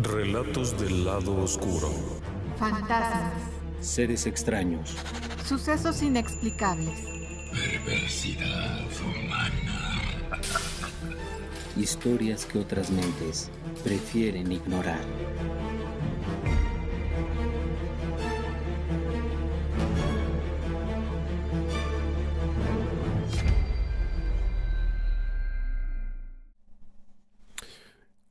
Relatos del lado oscuro. Fantasmas. Seres extraños. Sucesos inexplicables. Perversidad humana. Historias que otras mentes prefieren ignorar.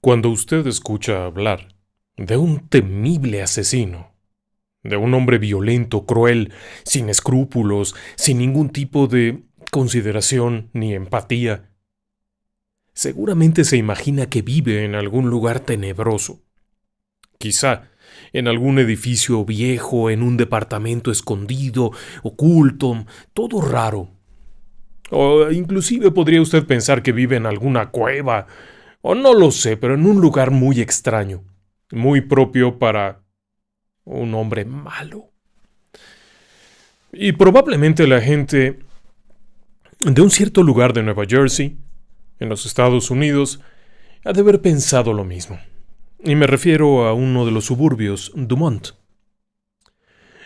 Cuando usted escucha hablar de un temible asesino, de un hombre violento, cruel, sin escrúpulos, sin ningún tipo de consideración ni empatía, seguramente se imagina que vive en algún lugar tenebroso. Quizá en algún edificio viejo, en un departamento escondido, oculto, todo raro. O inclusive podría usted pensar que vive en alguna cueva, o no lo sé, pero en un lugar muy extraño, muy propio para un hombre malo. Y probablemente la gente de un cierto lugar de Nueva Jersey, en los Estados Unidos, ha de haber pensado lo mismo. Y me refiero a uno de los suburbios, Dumont.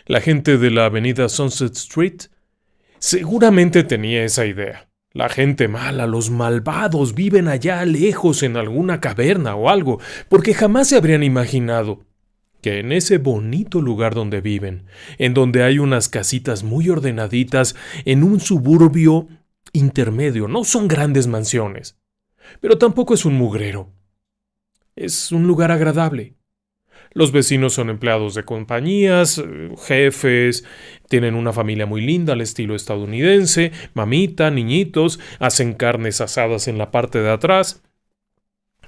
La gente de la avenida Sunset Street seguramente tenía esa idea. La gente mala, los malvados, viven allá lejos en alguna caverna o algo, porque jamás se habrían imaginado que en ese bonito lugar donde viven, en donde hay unas casitas muy ordenaditas, en un suburbio intermedio, no son grandes mansiones, pero tampoco es un mugrero. Es un lugar agradable. Los vecinos son empleados de compañías, jefes, tienen una familia muy linda al estilo estadounidense, mamita, niñitos, hacen carnes asadas en la parte de atrás.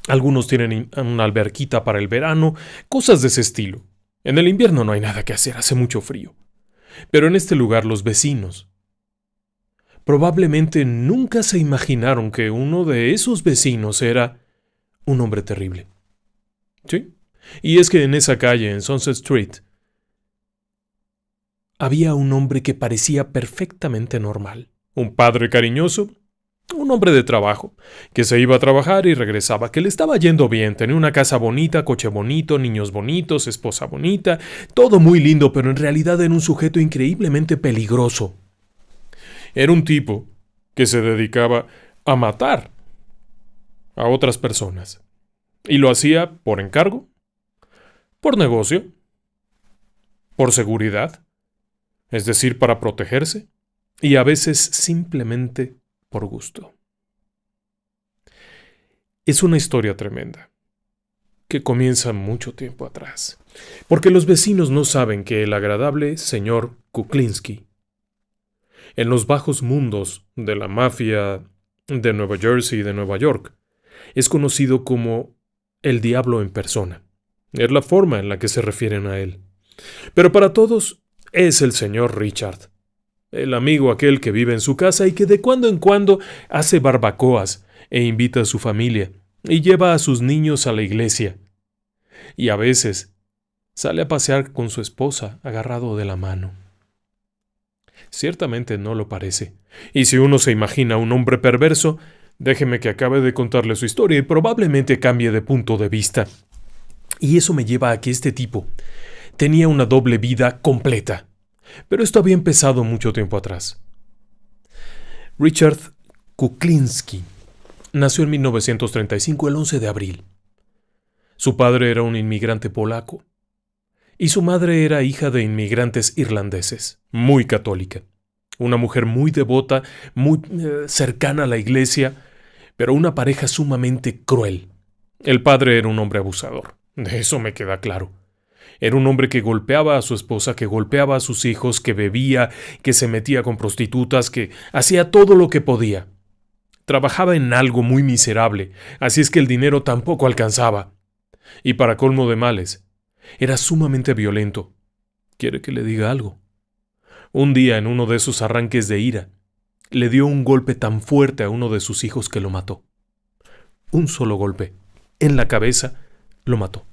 Algunos tienen una alberquita para el verano, cosas de ese estilo. En el invierno no hay nada que hacer, hace mucho frío. Pero en este lugar los vecinos probablemente nunca se imaginaron que uno de esos vecinos era un hombre terrible. ¿Sí? Y es que en esa calle, en Sunset Street, había un hombre que parecía perfectamente normal. Un padre cariñoso, un hombre de trabajo, que se iba a trabajar y regresaba, que le estaba yendo bien, tenía una casa bonita, coche bonito, niños bonitos, esposa bonita, todo muy lindo, pero en realidad era un sujeto increíblemente peligroso. Era un tipo que se dedicaba a matar a otras personas. Y lo hacía por encargo, por negocio, por seguridad, es decir, para protegerse, y a veces simplemente por gusto. Es una historia tremenda, que comienza mucho tiempo atrás, porque los vecinos no saben que el agradable señor Kuklinski, en los bajos mundos de la mafia de Nueva Jersey y de Nueva York, es conocido como el diablo en persona. Es la forma en la que se refieren a él. Pero para todos es el señor Richard, el amigo aquel que vive en su casa y que de cuando en cuando hace barbacoas e invita a su familia y lleva a sus niños a la iglesia. Y a veces sale a pasear con su esposa agarrado de la mano. Ciertamente no lo parece. Y si uno se imagina un hombre perverso, déjeme que acabe de contarle su historia y probablemente cambie de punto de vista. Y eso me lleva a que este tipo tenía una doble vida completa. Pero esto había empezado mucho tiempo atrás. Richard Kuklinski nació en 1935, el 11 de abril. Su padre era un inmigrante polaco y su madre era hija de inmigrantes irlandeses, muy católica. Una mujer muy devota, muy cercana a la iglesia, pero una pareja sumamente cruel. El padre era un hombre abusador. De eso me queda claro. Era un hombre que golpeaba a su esposa, que golpeaba a sus hijos, que bebía, que se metía con prostitutas, que hacía todo lo que podía. Trabajaba en algo muy miserable, así es que el dinero tampoco alcanzaba. Y para colmo de males, era sumamente violento. ¿Quiere que le diga algo? Un día, en uno de esos arranques de ira, le dio un golpe tan fuerte a uno de sus hijos que lo mató. Un solo golpe, en la cabeza, lo mató.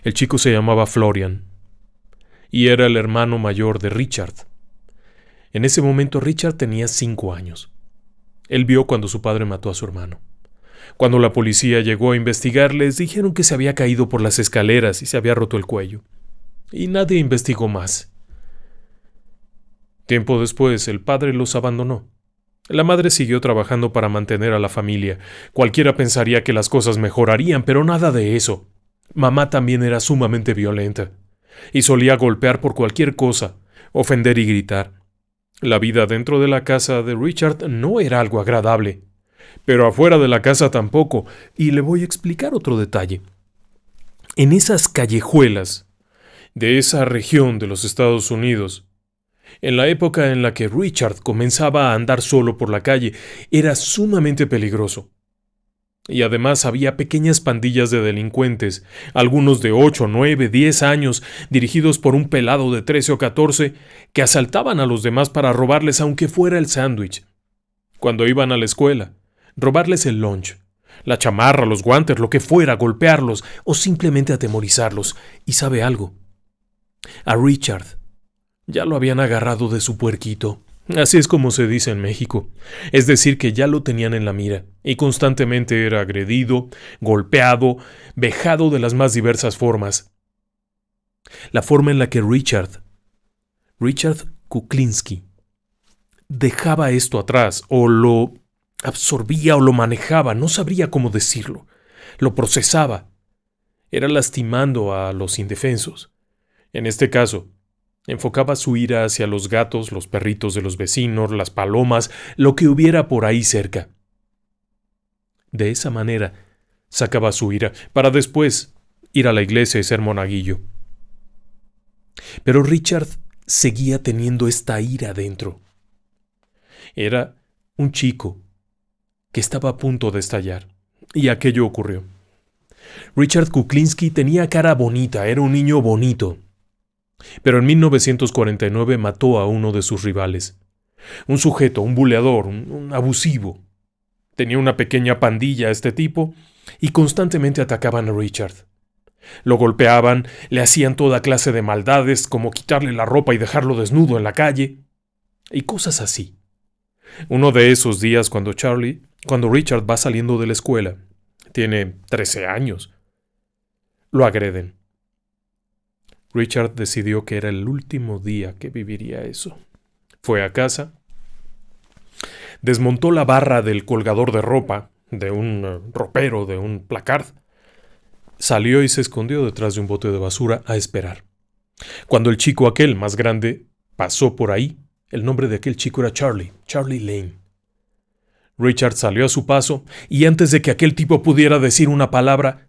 El chico se llamaba Florian y era el hermano mayor de Richard. En ese momento Richard tenía 5 años. Él vio cuando su padre mató a su hermano. Cuando la policía llegó a investigar, les dijeron que se había caído por las escaleras y se había roto el cuello. Y nadie investigó más. Tiempo después, el padre los abandonó. La madre siguió trabajando para mantener a la familia. Cualquiera pensaría que las cosas mejorarían, pero nada de eso. Mamá también era sumamente violenta, y solía golpear por cualquier cosa, ofender y gritar. La vida dentro de la casa de Richard no era algo agradable, pero afuera de la casa tampoco, y le voy a explicar otro detalle. En esas callejuelas de esa región de los Estados Unidos, en la época en la que Richard comenzaba a andar solo por la calle, era sumamente peligroso. Y además había pequeñas pandillas de delincuentes, algunos de 8, 9, 10 años, dirigidos por un pelado de 13 o 14, que asaltaban a los demás para robarles aunque fuera el sándwich. Cuando iban a la escuela, robarles el lunch, la chamarra, los guantes, lo que fuera, golpearlos o simplemente atemorizarlos. ¿Y sabe algo? A Richard ya lo habían agarrado de su puerquito. Así es como se dice en México. Es decir, que ya lo tenían en la mira y constantemente era agredido, golpeado, vejado de las más diversas formas. La forma en la que Richard Kuklinski, dejaba esto atrás, o lo absorbía o lo manejaba, no sabría cómo decirlo. Lo procesaba. Era lastimando a los indefensos. En este caso, enfocaba su ira hacia los gatos, los perritos de los vecinos, las palomas, lo que hubiera por ahí cerca. De esa manera, sacaba su ira para después ir a la iglesia y ser monaguillo. Pero Richard seguía teniendo esta ira dentro. Era un chico que estaba a punto de estallar, y aquello ocurrió. Richard Kuklinski tenía cara bonita, era un niño bonito. Pero en 1949 mató a uno de sus rivales. Un sujeto, un buleador, un abusivo. Tenía una pequeña pandilla este tipo y constantemente atacaban a Richard. Lo golpeaban, le hacían toda clase de maldades como quitarle la ropa y dejarlo desnudo en la calle y cosas así. Uno de esos días cuando Richard va saliendo de la escuela, tiene 13 años, lo agreden. Richard decidió que era el último día que viviría eso. Fue a casa, desmontó la barra del colgador de ropa, de un ropero, de un placard, salió y se escondió detrás de un bote de basura a esperar. Cuando el chico aquel, más grande, pasó por ahí, el nombre de aquel chico era Charlie Lane. Richard salió a su paso y antes de que aquel tipo pudiera decir una palabra,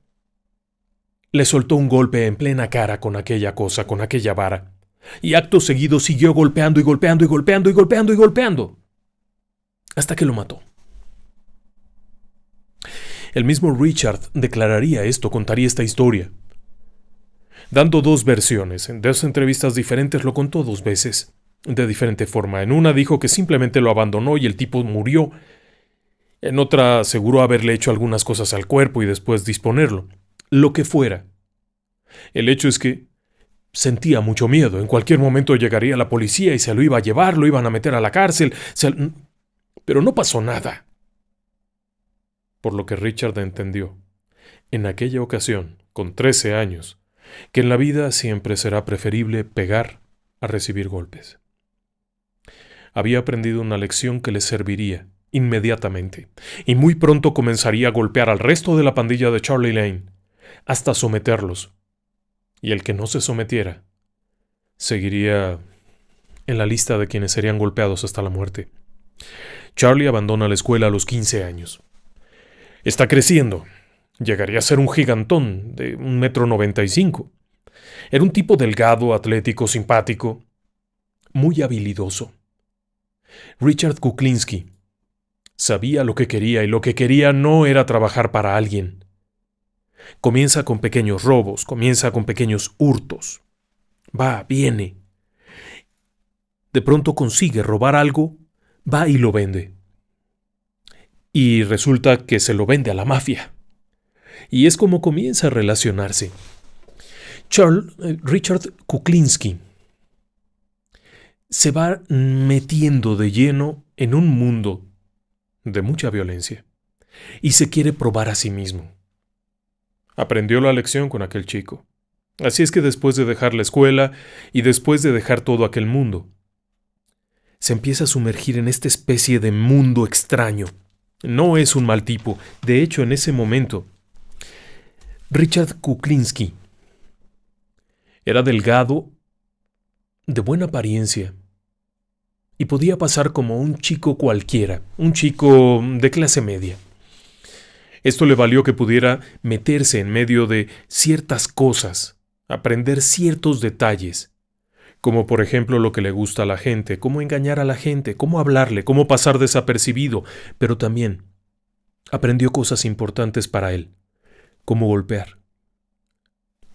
le soltó un golpe en plena cara con aquella cosa, con aquella vara. Y acto seguido siguió golpeando y golpeando y golpeando y golpeando y golpeando. Hasta que lo mató. El mismo Richard declararía esto, contaría esta historia. Dando dos versiones, en dos entrevistas diferentes lo contó dos veces, de diferente forma. En una dijo que simplemente lo abandonó y el tipo murió. En otra aseguró haberle hecho algunas cosas al cuerpo y después disponerlo. Lo que fuera. El hecho es que sentía mucho miedo. En cualquier momento llegaría la policía y se lo iba a llevar, lo iban a meter a la cárcel. Pero no pasó nada. Por lo que Richard entendió, en aquella ocasión, con 13 años, que en la vida siempre será preferible pegar a recibir golpes. Había aprendido una lección que le serviría inmediatamente, y muy pronto comenzaría a golpear al resto de la pandilla de Charlie Lane, hasta someterlos. Y el que no se sometiera, seguiría en la lista de quienes serían golpeados hasta la muerte. Charlie abandona la escuela a los 15 años. Está creciendo. Llegaría a ser un gigantón de 1,95 m. Era un tipo delgado, atlético, simpático, muy habilidoso. Richard Kuklinski sabía lo que quería y lo que quería no era trabajar para alguien. Comienza con pequeños robos, comienza con pequeños hurtos. Va, viene. De pronto consigue robar algo, va y lo vende. Y resulta que se lo vende a la mafia. Y es como comienza a relacionarse. Richard Kuklinski se va metiendo de lleno en un mundo de mucha violencia. y se quiere probar a sí mismo. Aprendió la lección con aquel chico. Así es que después de dejar la escuela y después de dejar todo aquel mundo, se empieza a sumergir en esta especie de mundo extraño. No es un mal tipo. De hecho, en ese momento, Richard Kuklinski era delgado, de buena apariencia, y podía pasar como un chico cualquiera, un chico de clase media. Esto le valió que pudiera meterse en medio de ciertas cosas, aprender ciertos detalles, como por ejemplo lo que le gusta a la gente, cómo engañar a la gente, cómo hablarle, cómo pasar desapercibido, pero también aprendió cosas importantes para él, cómo golpear,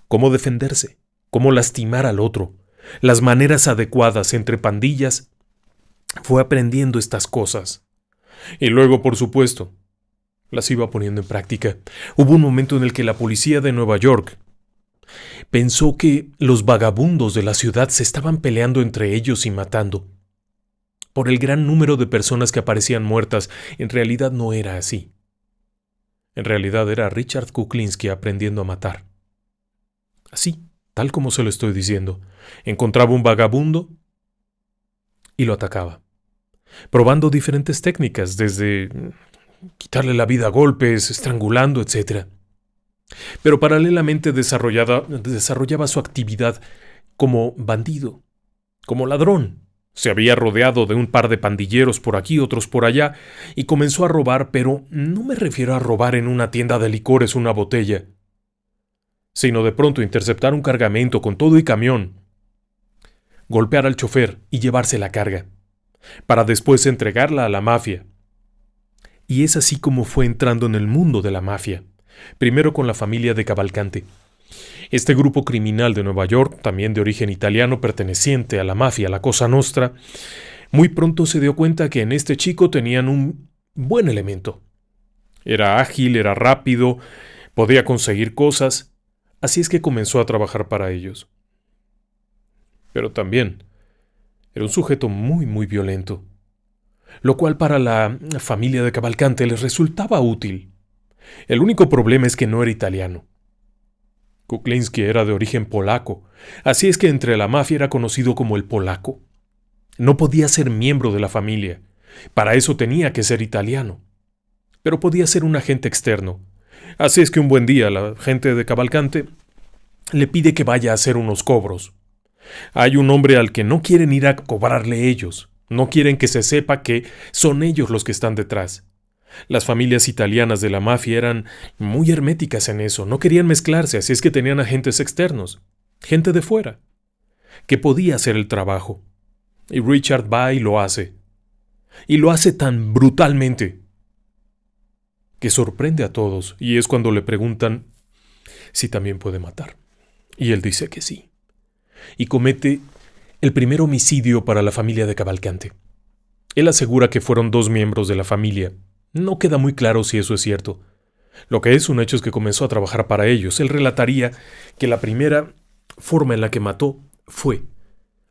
cómo defenderse, cómo lastimar al otro, las maneras adecuadas entre pandillas. Fue aprendiendo estas cosas. Y luego, por supuesto, las iba poniendo en práctica. Hubo un momento en el que la policía de Nueva York pensó que los vagabundos de la ciudad se estaban peleando entre ellos y matando. Por el gran número de personas que aparecían muertas, en realidad no era así. En realidad era Richard Kuklinski aprendiendo a matar. Así, tal como se lo estoy diciendo. Encontraba un vagabundo y lo atacaba, probando diferentes técnicas, desde quitarle la vida a golpes, estrangulando, etc. Pero paralelamente desarrollaba su actividad como bandido, como ladrón. Se había rodeado de un par de pandilleros por aquí, otros por allá, y comenzó a robar, pero no me refiero a robar en una tienda de licores una botella, sino de pronto interceptar un cargamento con todo y camión, golpear al chofer y llevarse la carga, para después entregarla a la mafia. Y es así como fue entrando en el mundo de la mafia, primero con la familia de Cavalcante. Este grupo criminal de Nueva York, también de origen italiano perteneciente a la mafia, la Cosa Nostra, muy pronto se dio cuenta que en este chico tenían un buen elemento. Era ágil, era rápido, podía conseguir cosas, así es que comenzó a trabajar para ellos. Pero también era un sujeto muy violento, lo cual para la familia de Cavalcante les resultaba útil. El único problema es que no era italiano. Kuklinski era de origen polaco, así es que entre la mafia era conocido como el polaco. No podía ser miembro de la familia, para eso tenía que ser italiano, pero podía ser un agente externo. Así es que un buen día la gente de Cavalcante le pide que vaya a hacer unos cobros. Hay un hombre al que no quieren ir a cobrarle ellos, no quieren que se sepa que son ellos los que están detrás. Las familias italianas de la mafia eran muy herméticas en eso, no querían mezclarse, así es que tenían agentes externos, gente de fuera, que podía hacer el trabajo. Y Richard va y lo hace. Y lo hace tan brutalmente que sorprende a todos, y es cuando le preguntan si también puede matar. Y él dice que sí. Y comete el primer homicidio para la familia de Cavalcante. Él asegura que fueron 2 miembros de la familia. No queda muy claro si eso es cierto. Lo que es un hecho es que comenzó a trabajar para ellos. Él relataría que la primera forma en la que mató fue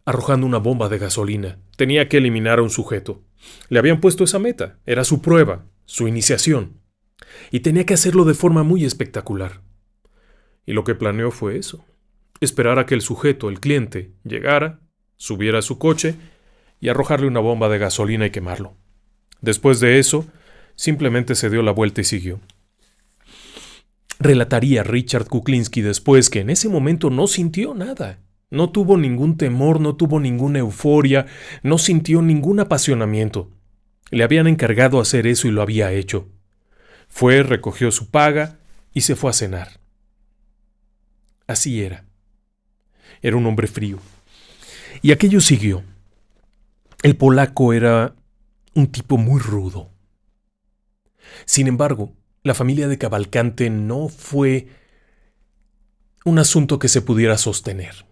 arrojando una bomba de gasolina. Tenía que eliminar a un sujeto. Le habían puesto esa meta. Era su prueba, su iniciación. Y tenía que hacerlo de forma muy espectacular. Y lo que planeó fue eso. Esperar a que el sujeto, el cliente, llegara, subiera a su coche y arrojarle una bomba de gasolina y quemarlo. Después de eso, simplemente se dio la vuelta y siguió. Relataría Richard Kuklinski después que en ese momento no sintió nada. No tuvo ningún temor, no tuvo ninguna euforia, no sintió ningún apasionamiento. Le habían encargado hacer eso y lo había hecho. Fue, recogió su paga y se fue a cenar. Así era. Era un hombre frío. Y aquello siguió. El polaco era un tipo muy rudo. Sin embargo, la familia de Cavalcante no fue un asunto que se pudiera sostener.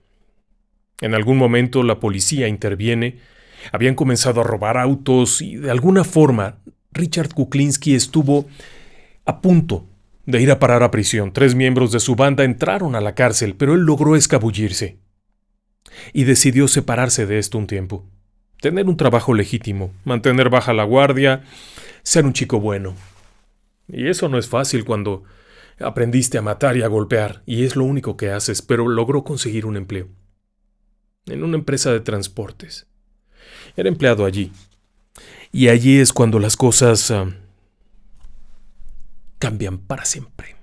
En algún momento la policía interviene, habían comenzado a robar autos y de alguna forma Richard Kuklinski estuvo a punto de ir a parar a prisión. 3 miembros de su banda entraron a la cárcel, pero él logró escabullirse y decidió separarse de esto un tiempo. Tener un trabajo legítimo, mantener baja la guardia, ser un chico bueno. Y eso no es fácil cuando aprendiste a matar y a golpear, y es lo único que haces, pero logró conseguir un empleo en una empresa de transportes. Era empleado allí. Y allí es cuando las cosas cambian para siempre.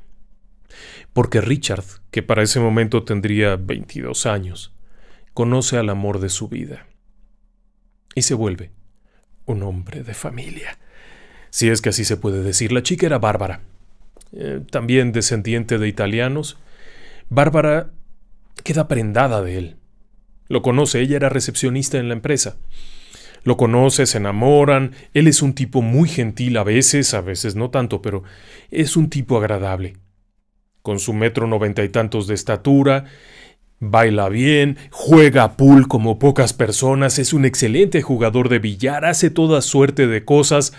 Porque Richard, que para ese momento tendría 22 años, conoce al amor de su vida. Y se vuelve un hombre de familia. Si es que así se puede decir. La chica era Bárbara. También descendiente de italianos. Bárbara queda prendada de él. Lo conoce, ella era recepcionista en la empresa. Lo conoce, se enamoran. Él es un tipo muy gentil a veces no tanto, pero es un tipo agradable. Con su 1,90 y tantos de estatura, baila bien, juega pool como pocas personas, es un excelente jugador de billar, hace toda suerte de cosas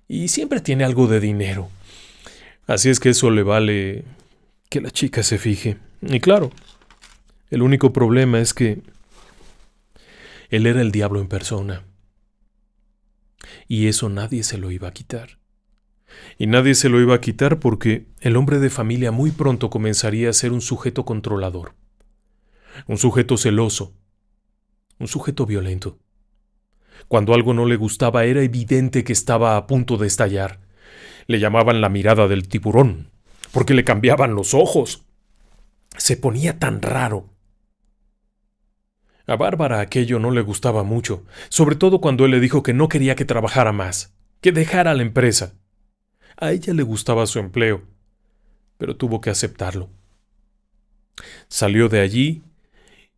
y siempre tiene algo de dinero. Así es que eso le vale que la chica se fije. Y claro, el único problema es que él era el diablo en persona. Y eso nadie se lo iba a quitar. Y nadie se lo iba a quitar porque el hombre de familia muy pronto comenzaría a ser un sujeto controlador, un sujeto celoso, un sujeto violento. Cuando algo no le gustaba era evidente que estaba a punto de estallar. Le llamaban la mirada del tiburón, porque le cambiaban los ojos. Se ponía tan raro. A Bárbara aquello no le gustaba mucho, sobre todo cuando él le dijo que no quería que trabajara más, que dejara la empresa. A ella le gustaba su empleo, pero tuvo que aceptarlo. Salió de allí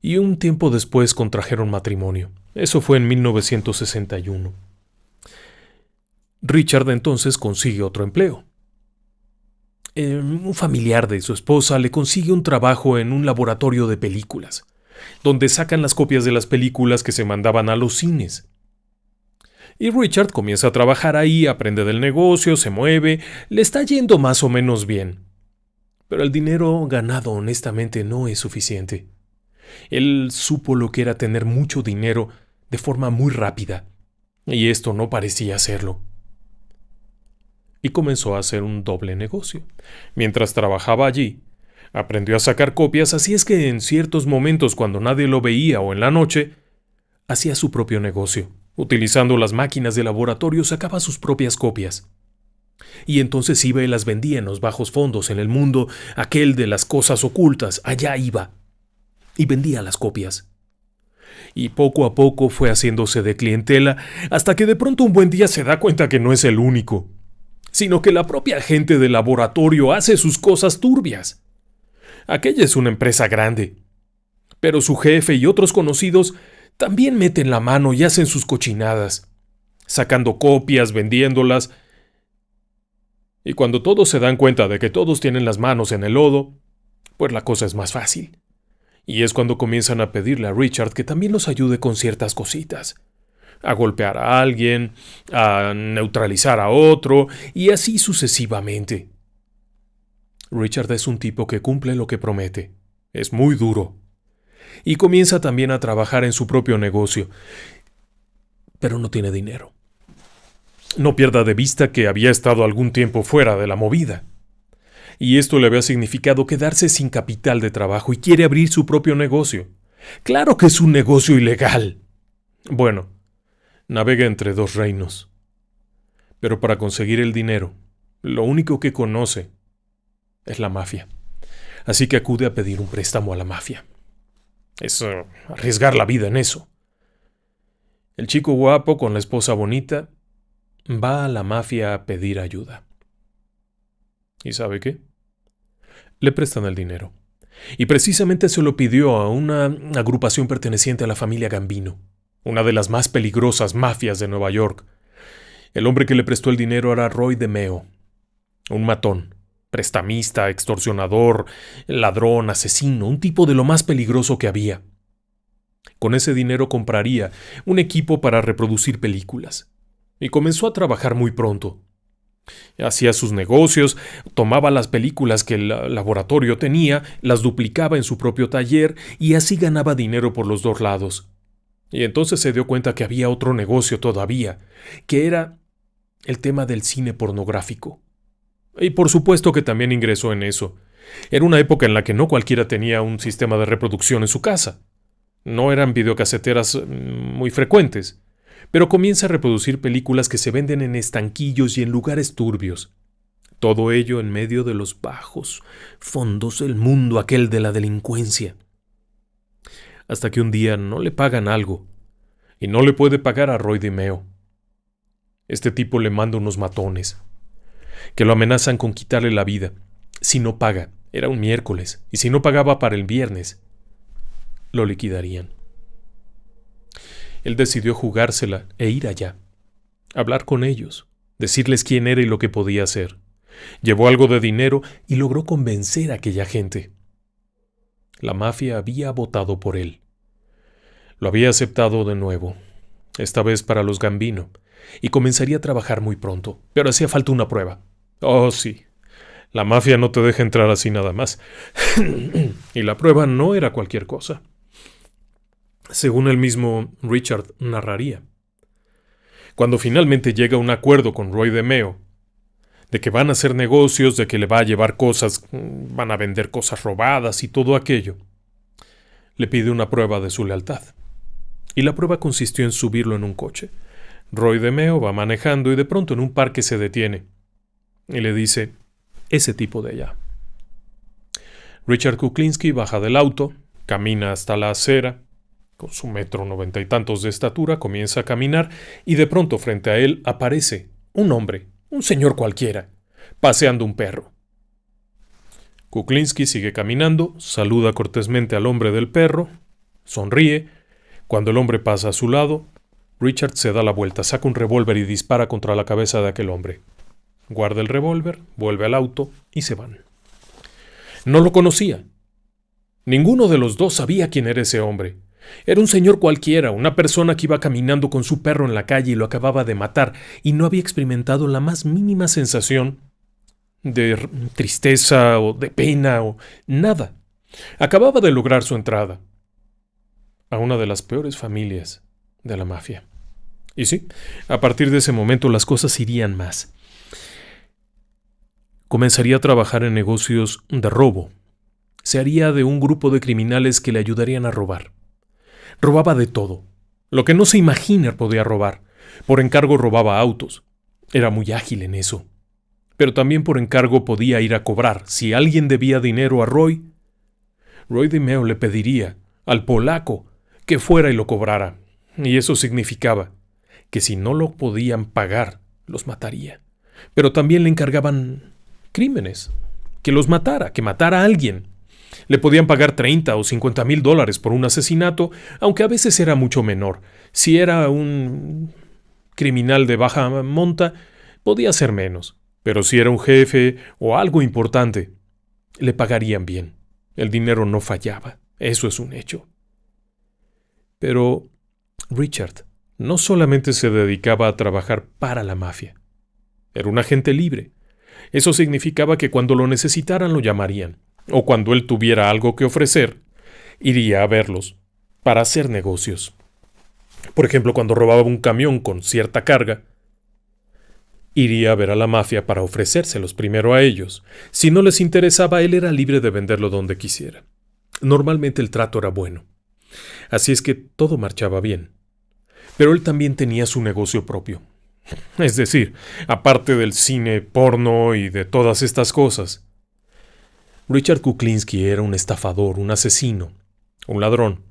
y un tiempo después contrajeron matrimonio. Eso fue en 1961. Richard entonces consigue otro empleo. Un familiar de su esposa le consigue un trabajo en un laboratorio de películas, donde sacan las copias de las películas que se mandaban a los cines. Y Richard comienza a trabajar ahí, aprende del negocio, se mueve, le está yendo más o menos bien. Pero el dinero ganado honestamente no es suficiente. Él supo lo que era tener mucho dinero de forma muy rápida, y esto no parecía serlo. Y comenzó a hacer un doble negocio. Mientras trabajaba allí, aprendió a sacar copias, así es que en ciertos momentos cuando nadie lo veía o en la noche, hacía su propio negocio. Utilizando las máquinas de laboratorio sacaba sus propias copias. Y entonces iba y las vendía en los bajos fondos, en el mundo aquel de las cosas ocultas, allá iba. Y vendía las copias. Y poco a poco fue haciéndose de clientela, hasta que de pronto un buen día se da cuenta que no es el único, sino que la propia gente del laboratorio hace sus cosas turbias. Aquella es una empresa grande, pero su jefe y otros conocidos también meten la mano y hacen sus cochinadas, sacando copias, vendiéndolas. Y cuando todos se dan cuenta de que todos tienen las manos en el lodo, pues la cosa es más fácil. Y es cuando comienzan a pedirle a Richard que también los ayude con ciertas cositas. A golpear a alguien, a neutralizar a otro, y así sucesivamente. Richard es un tipo que cumple lo que promete. Es muy duro. Y comienza también a trabajar en su propio negocio. Pero no tiene dinero. No pierda de vista que había estado algún tiempo fuera de la movida. Y esto le había significado quedarse sin capital de trabajo y quiere abrir su propio negocio. ¡Claro que es un negocio ilegal! Bueno, navega entre dos reinos. Pero para conseguir el dinero, lo único que conoce es la mafia. Así que acude a pedir un préstamo a la mafia. Es arriesgar la vida en eso. El chico guapo con la esposa bonita va a la mafia a pedir ayuda. ¿Y sabe qué? Le prestan el dinero. Y precisamente se lo pidió a una agrupación perteneciente a la familia Gambino, una de las más peligrosas mafias de Nueva York. El hombre que le prestó el dinero era Roy DeMeo, un matón, prestamista, extorsionador, ladrón, asesino, un tipo de lo más peligroso que había. Con ese dinero compraría un equipo para reproducir películas. Y comenzó a trabajar muy pronto. Hacía sus negocios, tomaba las películas que el laboratorio tenía, las duplicaba en su propio taller y así ganaba dinero por los dos lados. Y entonces se dio cuenta que había otro negocio todavía, que era el tema del cine pornográfico. Y por supuesto que también ingresó en eso. Era una época en la que no cualquiera tenía un sistema de reproducción en su casa. No eran videocaseteras muy frecuentes, pero comienza a reproducir películas que se venden en estanquillos y en lugares turbios. Todo ello en medio de los bajos fondos del mundo aquel de la delincuencia. Hasta que un día no le pagan algo, y no le puede pagar a Roy DeMeo. Este tipo le manda unos matones, que lo amenazan con quitarle la vida. Si no paga, era un miércoles, y si no pagaba para el viernes, lo liquidarían. Él decidió jugársela e ir allá, hablar con ellos, decirles quién era y lo que podía hacer. Llevó algo de dinero y logró convencer a aquella gente. La mafia había votado por él. Lo había aceptado de nuevo, esta vez para los Gambino, y comenzaría a trabajar muy pronto, pero hacía falta una prueba. Oh, sí, la mafia no te deja entrar así nada más. Y la prueba no era cualquier cosa. Según el mismo Richard narraría, cuando finalmente llega a un acuerdo con Roy DeMeo, de que van a hacer negocios, de que le va a llevar cosas, van a vender cosas robadas y todo aquello, le pide una prueba de su lealtad. Y la prueba consistió en subirlo en un coche. Roy DeMeo va manejando y de pronto en un parque se detiene y le dice: ese tipo de allá. Richard Kuklinski baja del auto, camina hasta la acera, con su 1,90 y tantos de estatura, comienza a caminar y de pronto frente a él aparece un hombre, un señor cualquiera, paseando un perro. Kuklinski sigue caminando, saluda cortésmente al hombre del perro, sonríe. Cuando el hombre pasa a su lado, Richard se da la vuelta, saca un revólver y dispara contra la cabeza de aquel hombre. Guarda el revólver, vuelve al auto y se van. No lo conocía. Ninguno de los dos sabía quién era ese hombre. Era un señor cualquiera, una persona que iba caminando con su perro en la calle y lo acababa de matar, y no había experimentado la más mínima sensación de tristeza o de pena o nada. Acababa de lograr su entrada a una de las peores familias de la mafia. Y sí, a partir de ese momento las cosas irían más. Comenzaría a trabajar en negocios de robo. Se haría de un grupo de criminales que le ayudarían a robar. Robaba de todo. Lo que no se imagina podía robar. Por encargo robaba autos. Era muy ágil en eso. Pero también por encargo podía ir a cobrar. Si alguien debía dinero a Roy DeMeo le pediría al polaco que fuera y lo cobrara. Y eso significaba que si no lo podían pagar, los mataría. Pero también le encargaban crímenes. Que los matara, que matara a alguien. Le podían pagar $30,000 o $50,000 por un asesinato, aunque a veces era mucho menor. Si era un criminal de baja monta, podía ser menos. Pero si era un jefe o algo importante, le pagarían bien. El dinero no fallaba. Eso es un hecho. Pero Richard no solamente se dedicaba a trabajar para la mafia. Era un agente libre. Eso significaba que cuando lo necesitaran lo llamarían, o cuando él tuviera algo que ofrecer, iría a verlos para hacer negocios. Por ejemplo, cuando robaba un camión con cierta carga, iría a ver a la mafia para ofrecérselos primero a ellos. Si no les interesaba, él era libre de venderlo donde quisiera. Normalmente el trato era bueno. Así es que todo marchaba bien. Pero él también tenía su negocio propio. Es decir, aparte del cine porno y de todas estas cosas, Richard Kuklinski era un estafador, un asesino, un ladrón.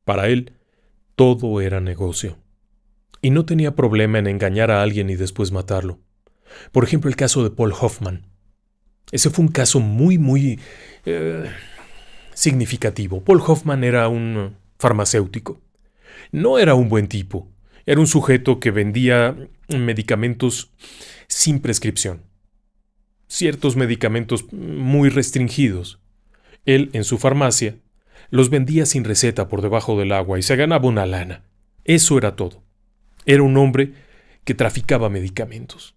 Para él, todo era negocio. Y no tenía problema en engañar a alguien y después matarlo. Por ejemplo, el caso de Paul Hoffman. Ese fue un caso muy significativo. Paul Hoffman era un farmacéutico. No era un buen tipo. Era un sujeto que vendía medicamentos sin prescripción. Ciertos medicamentos muy restringidos. Él, en su farmacia, los vendía sin receta por debajo del agua y se ganaba una lana. Eso era todo. Era un hombre que traficaba medicamentos.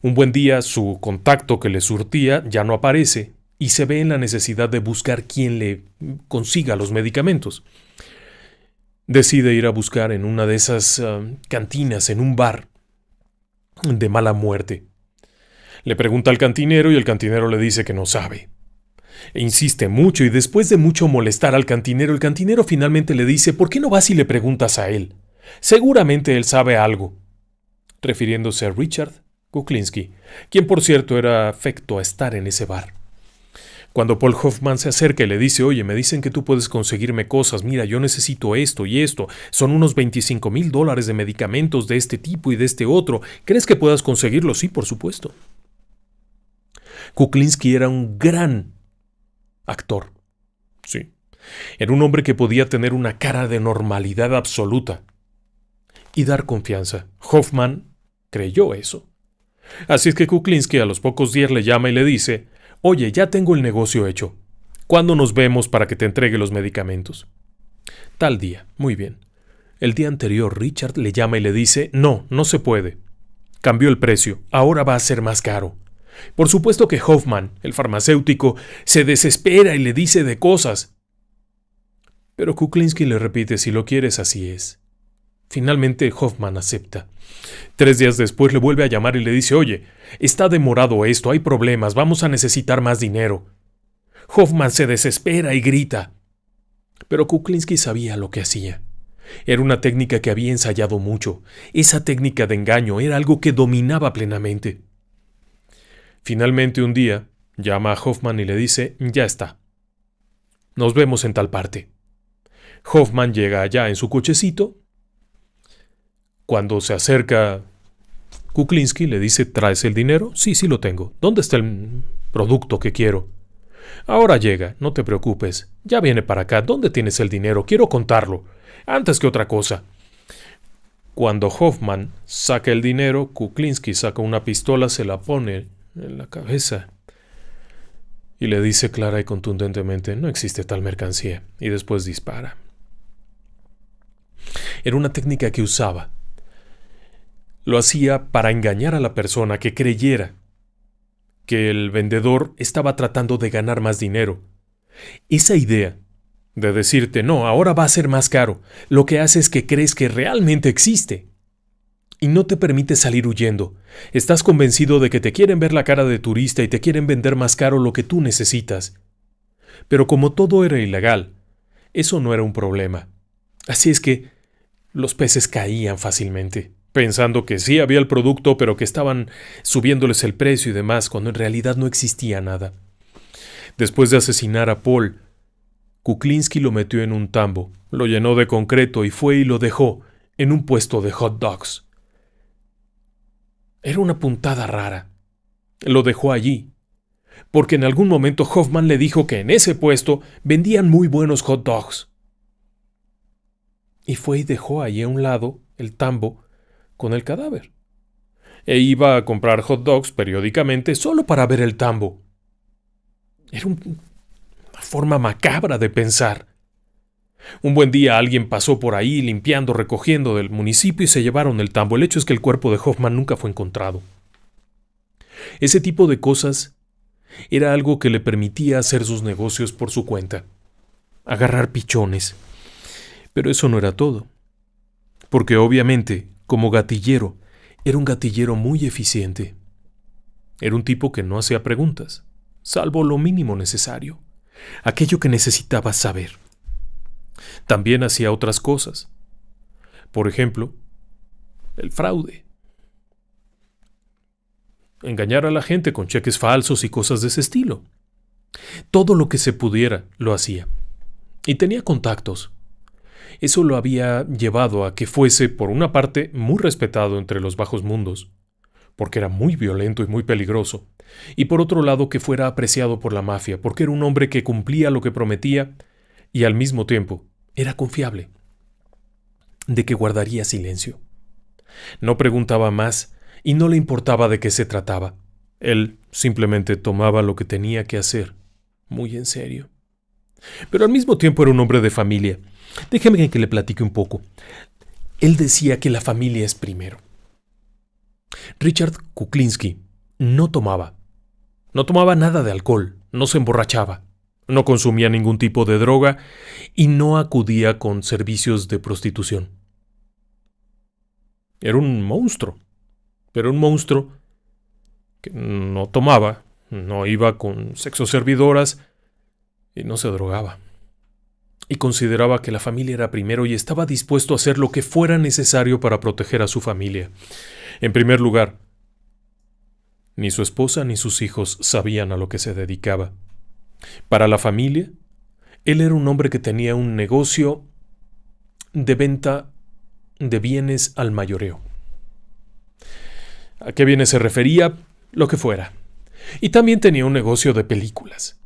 Un buen día, su contacto que le surtía ya no aparece y se ve en la necesidad de buscar quién le consiga los medicamentos. Decide ir a buscar en una de esas cantinas, en un bar de mala muerte. Le pregunta al cantinero y el cantinero le dice que no sabe. E insiste mucho y después de mucho molestar al cantinero, el cantinero finalmente le dice: ¿por qué no vas y le preguntas a él? Seguramente él sabe algo. Refiriéndose a Richard Kuklinski, quien por cierto era afecto a estar en ese bar. Cuando Paul Hoffman se acerca y le dice: oye, me dicen que tú puedes conseguirme cosas, mira, yo necesito esto y esto, son unos $25,000 de medicamentos de este tipo y de este otro, ¿crees que puedas conseguirlo? Sí, por supuesto. Kuklinski era un gran actor. Sí. Era un hombre que podía tener una cara de normalidad absoluta y dar confianza. Hoffman creyó eso. Así es que Kuklinski a los pocos días le llama y le dice: oye, ya tengo el negocio hecho. ¿Cuándo nos vemos para que te entregue los medicamentos? Tal día. Muy bien. El día anterior Richard le llama y le dice: no, no se puede. Cambió el precio. Ahora va a ser más caro. Por supuesto que Hoffman, el farmacéutico, se desespera y le dice de cosas. Pero Kuklinski le repite: si lo quieres, así es. Finalmente Hoffman acepta. 3 días después le vuelve a llamar y le dice: oye, está demorado esto, hay problemas, vamos a necesitar más dinero. Hoffman se desespera y grita. Pero Kuklinski sabía lo que hacía. Era una técnica que había ensayado mucho. Esa técnica de engaño era algo que dominaba plenamente. Finalmente un día llama a Hoffman y le dice: ya está. Nos vemos en tal parte. Hoffman llega allá en su cochecito. Cuando se acerca Kuklinski le dice: ¿traes el dinero? Sí, sí lo tengo. ¿Dónde está el producto que quiero? Ahora llega, no te preocupes. Ya viene para acá. ¿Dónde tienes el dinero? Quiero contarlo. Antes que otra cosa. Cuando Hoffman saca el dinero, Kuklinski saca una pistola, se la pone en la cabeza y le dice clara y contundentemente: no existe tal mercancía. Y después dispara. Era una técnica que usaba. Lo hacía para engañar a la persona, que creyera que el vendedor estaba tratando de ganar más dinero. Esa idea de decirte: no, ahora va a ser más caro, lo que hace es que crees que realmente existe y no te permite salir huyendo. Estás convencido de que te quieren ver la cara de turista y te quieren vender más caro lo que tú necesitas. Pero como todo era ilegal, eso no era un problema. Así es que los peces caían fácilmente, pensando que sí había el producto, pero que estaban subiéndoles el precio y demás, cuando en realidad no existía nada. Después de asesinar a Paul, Kuklinski lo metió en un tambo, lo llenó de concreto y fue y lo dejó en un puesto de hot dogs. Era una puntada rara. Lo dejó allí, porque en algún momento Hoffman le dijo que en ese puesto vendían muy buenos hot dogs. Y fue y dejó allí a un lado el tambo con el cadáver. E iba a comprar hot dogs periódicamente solo para ver el tambo. Era una forma macabra de pensar. Un buen día alguien pasó por ahí limpiando, recogiendo del municipio y se llevaron el tambo. El hecho es que el cuerpo de Hoffman nunca fue encontrado. Ese tipo de cosas era algo que le permitía hacer sus negocios por su cuenta. Agarrar pichones. Pero eso no era todo. Porque obviamente, como gatillero, era un gatillero muy eficiente. Era un tipo que no hacía preguntas, salvo lo mínimo necesario, aquello que necesitaba saber. También hacía otras cosas. Por ejemplo, el fraude. Engañar a la gente con cheques falsos y cosas de ese estilo. Todo lo que se pudiera lo hacía. Y tenía contactos. Eso lo había llevado a que fuese, por una parte, muy respetado entre los bajos mundos, porque era muy violento y muy peligroso, y por otro lado que fuera apreciado por la mafia, porque era un hombre que cumplía lo que prometía y al mismo tiempo era confiable, de que guardaría silencio. No preguntaba más y no le importaba de qué se trataba. Él simplemente tomaba lo que tenía que hacer, muy en serio. Pero al mismo tiempo era un hombre de familia. Déjeme que le platique un poco. Él decía que la familia es primero. Richard Kuklinski no tomaba. No tomaba nada de alcohol, no se emborrachaba, no consumía ningún tipo de droga y no acudía con servicios de prostitución. Era un monstruo, pero un monstruo que no tomaba, no iba con sexoservidoras y no se drogaba. Y consideraba que la familia era primero y estaba dispuesto a hacer lo que fuera necesario para proteger a su familia. En primer lugar, ni su esposa ni sus hijos sabían a lo que se dedicaba. Para la familia, él era un hombre que tenía un negocio de venta de bienes al mayoreo. ¿A qué bienes se refería? Lo que fuera. Y también tenía un negocio de películas.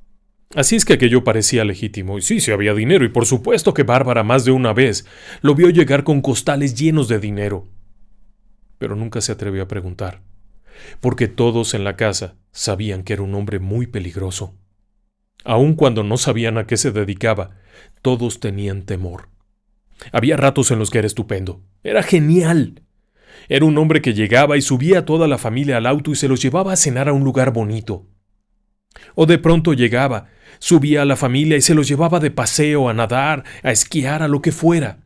Así es que aquello parecía legítimo, y sí había dinero, y por supuesto que Bárbara más de una vez lo vio llegar con costales llenos de dinero. Pero nunca se atrevió a preguntar, porque todos en la casa sabían que era un hombre muy peligroso. Aun cuando no sabían a qué se dedicaba, todos tenían temor. Había ratos en los que era estupendo, era genial. Era un hombre que llegaba y subía a toda la familia al auto y se los llevaba a cenar a un lugar bonito. O de pronto llegaba, subía a la familia y se los llevaba de paseo, a nadar, a esquiar, a lo que fuera.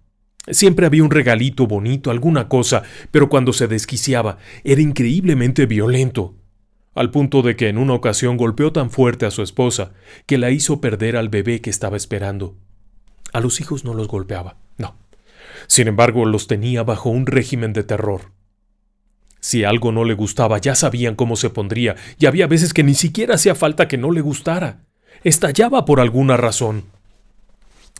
Siempre había un regalito bonito, alguna cosa, pero cuando se desquiciaba era increíblemente violento, al punto de que en una ocasión golpeó tan fuerte a su esposa que la hizo perder al bebé que estaba esperando. A los hijos no los golpeaba, no. Sin embargo, los tenía bajo un régimen de terror. Si algo no le gustaba, ya sabían cómo se pondría, y había veces que ni siquiera hacía falta que no le gustara. Estallaba por alguna razón.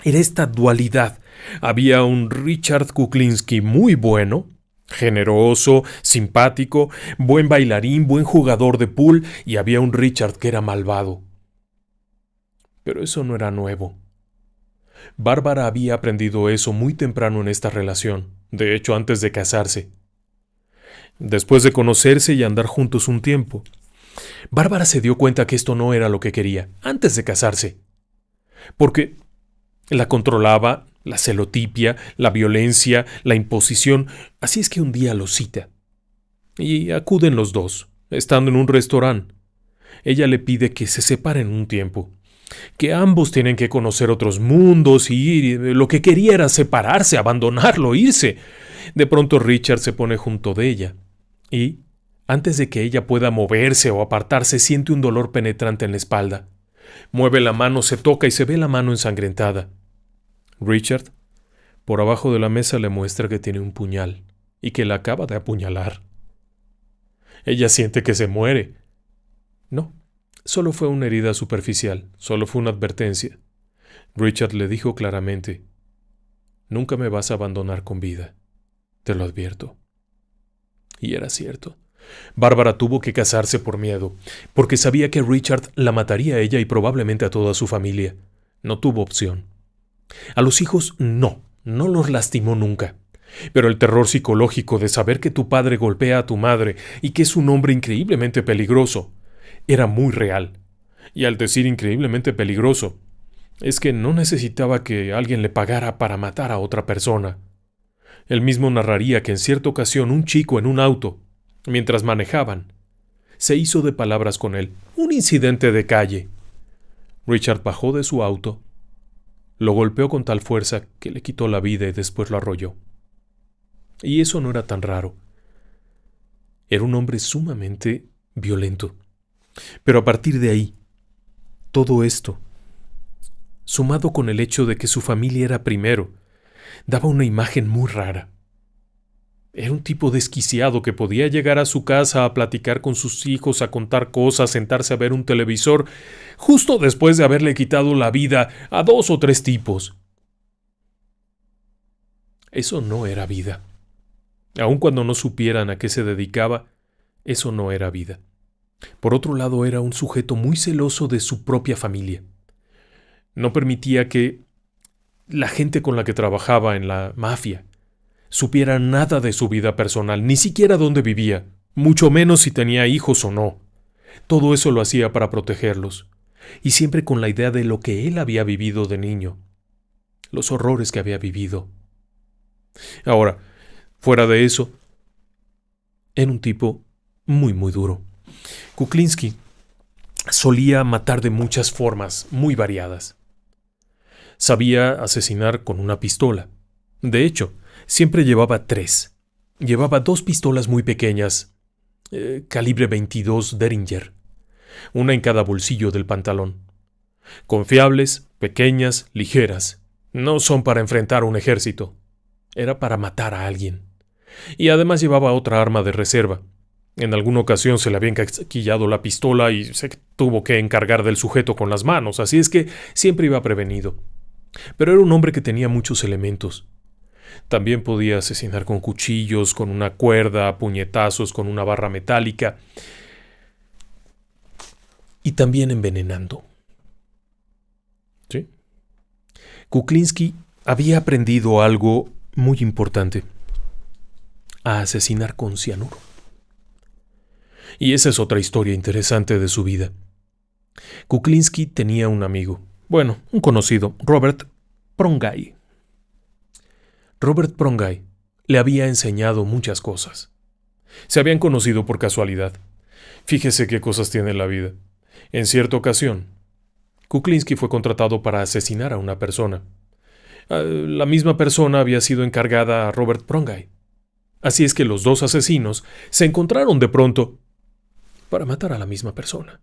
Era esta dualidad. Había un Richard Kuklinski muy bueno, generoso, simpático, buen bailarín, buen jugador de pool, y había un Richard que era malvado. Pero eso no era nuevo. Bárbara había aprendido eso muy temprano en esta relación, de hecho antes de casarse. Después de conocerse y andar juntos un tiempo, Bárbara se dio cuenta que esto no era lo que quería, antes de casarse. Porque la controlaba, la celotipia, la violencia, la imposición, así es que un día lo cita. Y acuden los dos, estando en un restaurante. Ella le pide que se separen un tiempo, que ambos tienen que conocer otros mundos y lo que quería era separarse, abandonarlo, irse. De pronto Richard se pone junto de ella y, antes de que ella pueda moverse o apartarse, siente un dolor penetrante en la espalda. Mueve la mano, se toca y se ve la mano ensangrentada. Richard, por abajo de la mesa, le muestra que tiene un puñal y que la acaba de apuñalar. Ella siente que se muere. No, solo fue una herida superficial, solo fue una advertencia. Richard le dijo claramente: «Nunca me vas a abandonar con vida, te lo advierto». Y era cierto. Bárbara tuvo que casarse por miedo, porque sabía que Richard la mataría a ella y probablemente a toda su familia. No tuvo opción. A los hijos no los lastimó nunca. Pero el terror psicológico de saber que tu padre golpea a tu madre y que es un hombre increíblemente peligroso era muy real. Y al decir increíblemente peligroso, es que no necesitaba que alguien le pagara para matar a otra persona. Él mismo narraría que en cierta ocasión un chico en un auto, mientras manejaban, se hizo de palabras con él, un incidente de calle. Richard bajó de su auto, lo golpeó con tal fuerza que le quitó la vida y después lo arrolló. Y eso no era tan raro. Era un hombre sumamente violento. Pero a partir de ahí, todo esto, sumado con el hecho de que su familia era primero, daba una imagen muy rara. Era un tipo desquiciado que podía llegar a su casa a platicar con sus hijos, a contar cosas, sentarse a ver un televisor, justo después de haberle quitado la vida a 2 o 3 tipos. Eso no era vida. Aun cuando no supieran a qué se dedicaba, eso no era vida. Por otro lado, era un sujeto muy celoso de su propia familia. No permitía que la gente con la que trabajaba en la mafia supiera nada de su vida personal, ni siquiera dónde vivía, mucho menos si tenía hijos o no. Todo eso lo hacía para protegerlos, y siempre con la idea de lo que él había vivido de niño, los horrores que había vivido. Ahora, fuera de eso, era un tipo muy duro. Kuklinski solía matar de muchas formas, muy variadas. Sabía asesinar con una pistola. De hecho, siempre llevaba 3. Llevaba 2 pistolas muy pequeñas, calibre 22 Derringer, una en cada bolsillo del pantalón. Confiables, pequeñas, ligeras. No son para enfrentar un ejército. Era para matar a alguien. Y además llevaba otra arma de reserva. En alguna ocasión se le había encasquillado la pistola y se tuvo que encargar del sujeto con las manos, así es que siempre iba prevenido. Pero era un hombre que tenía muchos elementos. También podía asesinar con cuchillos, con una cuerda, a puñetazos, con una barra metálica. Y también envenenando. ¿Sí? Kuklinski había aprendido algo muy importante: a asesinar con cianuro. Y esa es otra historia interesante de su vida. Kuklinski tenía un amigo, bueno, un conocido, Robert Prongay. Robert Prongay le había enseñado muchas cosas. Se habían conocido por casualidad. Fíjese qué cosas tiene la vida. En cierta ocasión, Kuklinski fue contratado para asesinar a una persona. La misma persona había sido encargada a Robert Prongay. Así es que los dos asesinos se encontraron de pronto para matar a la misma persona.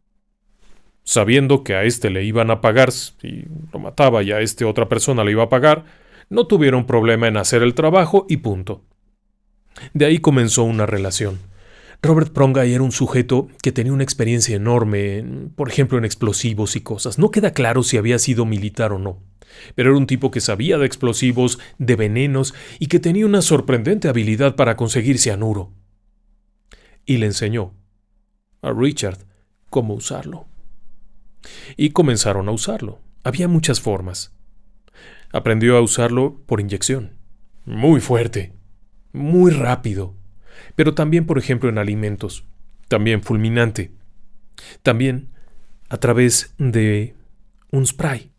Sabiendo que a este le iban a pagar si lo mataba y a otra persona le iba a pagar, no tuvieron problema en hacer el trabajo y punto. De ahí comenzó una relación. Robert Prongay era un sujeto que tenía una experiencia enorme, por ejemplo en explosivos y cosas. No queda claro si había sido militar o no, pero era un tipo que sabía de explosivos, de venenos y que tenía una sorprendente habilidad para conseguir cianuro. Y le enseñó a Richard cómo usarlo. Y comenzaron a usarlo. Había muchas formas. Aprendió a usarlo por inyección. Muy fuerte. Muy rápido. Pero también, por ejemplo, en alimentos. También fulminante. También a través de un spray.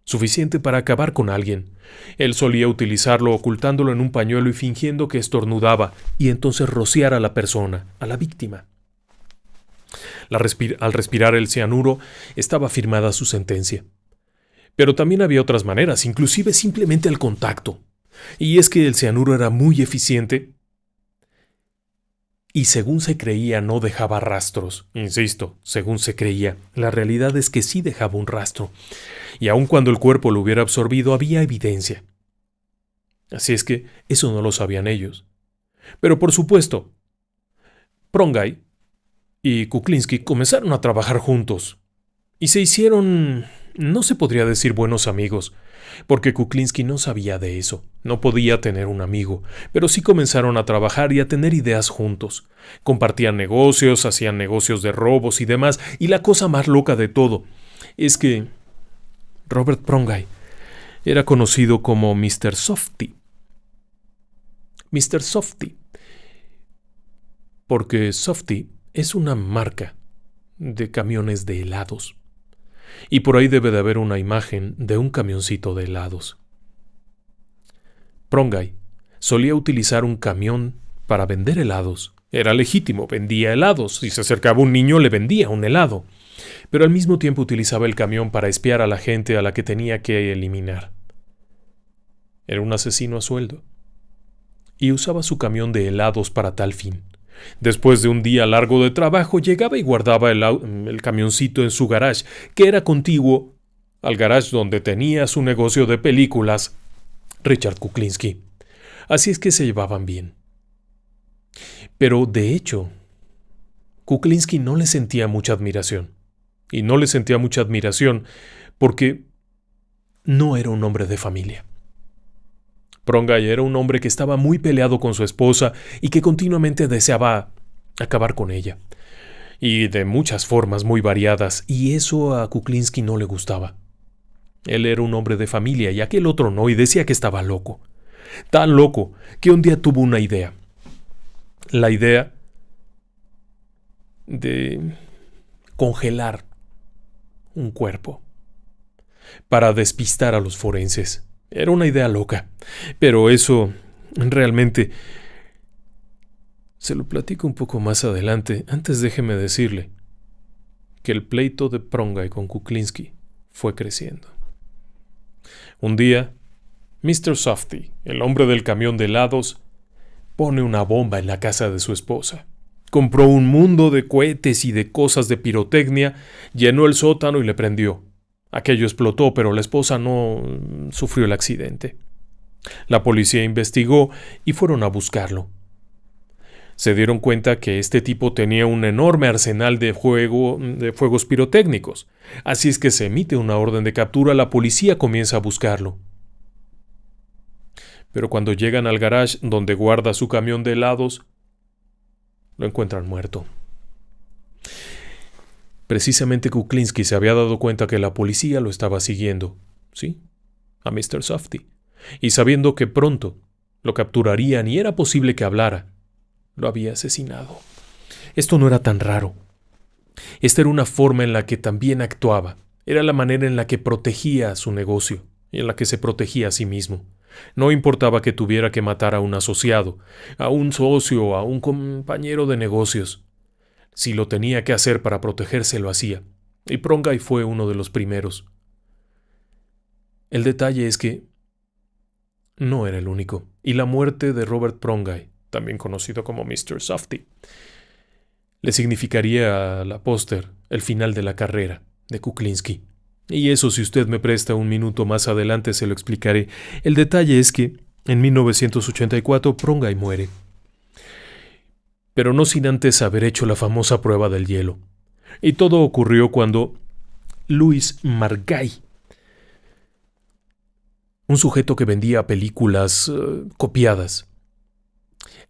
Suficiente para acabar con alguien. Él solía utilizarlo ocultándolo en un pañuelo y fingiendo que estornudaba, y entonces rociar a la persona, a la víctima. Al respirar el cianuro, estaba firmada su sentencia. Pero también había otras maneras, inclusive simplemente el contacto. Y es que el cianuro era muy eficiente y según se creía no dejaba rastros. Insisto, según se creía. La realidad es que sí dejaba un rastro. Y aun cuando el cuerpo lo hubiera absorbido, había evidencia. Así es que eso no lo sabían ellos. Pero por supuesto, Prongay y Kuklinski comenzaron a trabajar juntos. Y se hicieron, no se podría decir buenos amigos, porque Kuklinski no sabía de eso, no podía tener un amigo, pero sí comenzaron a trabajar y a tener ideas juntos. Compartían negocios, hacían negocios de robos y demás, y la cosa más loca de todo es que Robert Prongay era conocido como Mr. Softy. Mr. Softy, porque Softy es una marca de camiones de helados. Y por ahí debe de haber una imagen de un camioncito de helados. Prongay solía utilizar un camión para vender helados. Era legítimo, vendía helados. Si se acercaba un niño, le vendía un helado. Pero al mismo tiempo utilizaba el camión para espiar a la gente a la que tenía que eliminar. Era un asesino a sueldo. Y usaba su camión de helados para tal fin. Después de un día largo de trabajo, llegaba y guardaba el camioncito en su garage, que era contiguo al garage donde tenía su negocio de películas, Richard Kuklinski. Así es que se llevaban bien. Pero, de hecho, Kuklinski no le sentía mucha admiración. Y no le sentía mucha admiración porque no era un hombre de familia. Prongay era un hombre que estaba muy peleado con su esposa y que continuamente deseaba acabar con ella. Y de muchas formas muy variadas, y eso a Kuklinski no le gustaba. Él era un hombre de familia y aquel otro no, y decía que estaba loco. Tan loco que un día tuvo una idea. La idea de congelar un cuerpo para despistar a los forenses. Era una idea loca, pero eso realmente se lo platico un poco más adelante. Antes déjeme decirle que el pleito de Prongay con Kuklinski fue creciendo. Un día, Mr. Softy, el hombre del camión de helados, pone una bomba en la casa de su esposa. Compró un mundo de cohetes y de cosas de pirotecnia, llenó el sótano y le prendió. Aquello explotó, pero la esposa no sufrió el accidente. La policía investigó y fueron a buscarlo. Se dieron cuenta que este tipo tenía un enorme arsenal de fuegos pirotécnicos. Así es que se emite una orden de captura, la policía comienza a buscarlo. Pero cuando llegan al garage donde guarda su camión de helados, lo encuentran muerto. Precisamente Kuklinski se había dado cuenta que la policía lo estaba siguiendo, ¿sí? A Mr. Softy. Y sabiendo que pronto lo capturarían y era posible que hablara, lo había asesinado. Esto no era tan raro. Esta era una forma en la que también actuaba. Era la manera en la que protegía su negocio y en la que se protegía a sí mismo. No importaba que tuviera que matar a un asociado, a un socio, a un compañero de negocios. Si lo tenía que hacer para protegerse, lo hacía. Y Prongay fue uno de los primeros. El detalle es que no era el único. Y la muerte de Robert Prongay, también conocido como Mr. Softy, le significaría a la póster el final de la carrera de Kuklinski. Y eso, si usted me presta un minuto más adelante, se lo explicaré. El detalle es que en 1984 Prongay muere. Pero no sin antes haber hecho la famosa prueba del hielo. Y todo ocurrió cuando Louis Margay, un sujeto que vendía películas copiadas,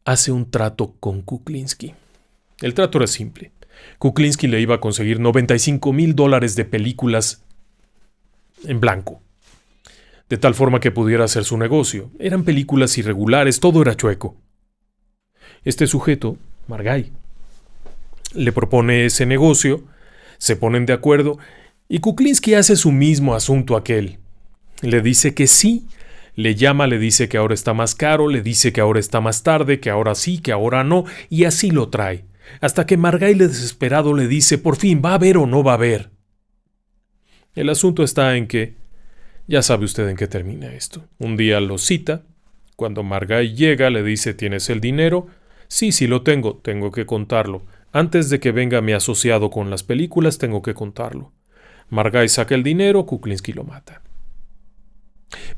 hace un trato con Kuklinski. El trato era simple. Kuklinski le iba a conseguir $95,000 de películas en blanco, de tal forma que pudiera hacer su negocio. Eran películas irregulares, todo era chueco. Este sujeto, Margay, le propone ese negocio, se ponen de acuerdo y Kuklinski hace su mismo asunto aquel. Le dice que sí, le llama, le dice que ahora está más caro, le dice que ahora está más tarde, que ahora sí, que ahora no, y así lo trae. Hasta que Margay, desesperado, le dice, por fin, ¿va a haber o no va a haber? El asunto está en que, ya sabe usted en qué termina esto. Un día lo cita, cuando Margay llega le dice, ¿tienes el dinero? Sí, sí lo tengo, tengo que contarlo. Antes de que venga mi asociado con las películas, tengo que contarlo. Margay saca el dinero, Kuklinski lo mata.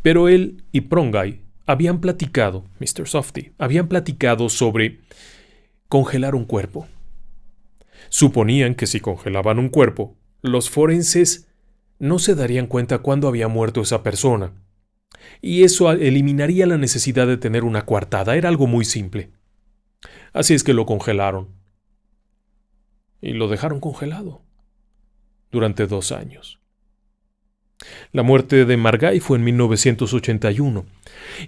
Pero él y Prongay habían platicado, Mr. Softy, habían platicado sobre congelar un cuerpo. Suponían que si congelaban un cuerpo, los forenses no se darían cuenta cuándo había muerto esa persona. Y eso eliminaría la necesidad de tener una coartada. Era algo muy simple. Así es que lo congelaron. Y lo dejaron congelado durante 2 años. La muerte de Margay fue en 1981.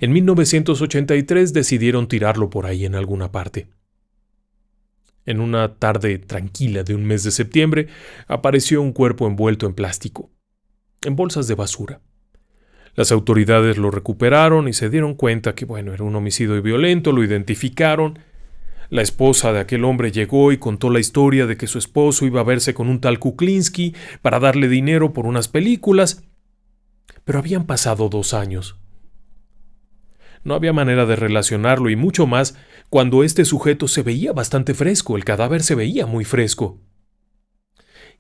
En 1983 decidieron tirarlo por ahí en alguna parte. En una tarde tranquila de un mes de septiembre, apareció un cuerpo envuelto en plástico, en bolsas de basura. Las autoridades lo recuperaron y se dieron cuenta que, era un homicidio violento, lo identificaron. La esposa de aquel hombre llegó y contó la historia de que su esposo iba a verse con un tal Kuklinski para darle dinero por unas películas, pero habían pasado 2 años. No había manera de relacionarlo y mucho más cuando este sujeto se veía bastante fresco, el cadáver se veía muy fresco.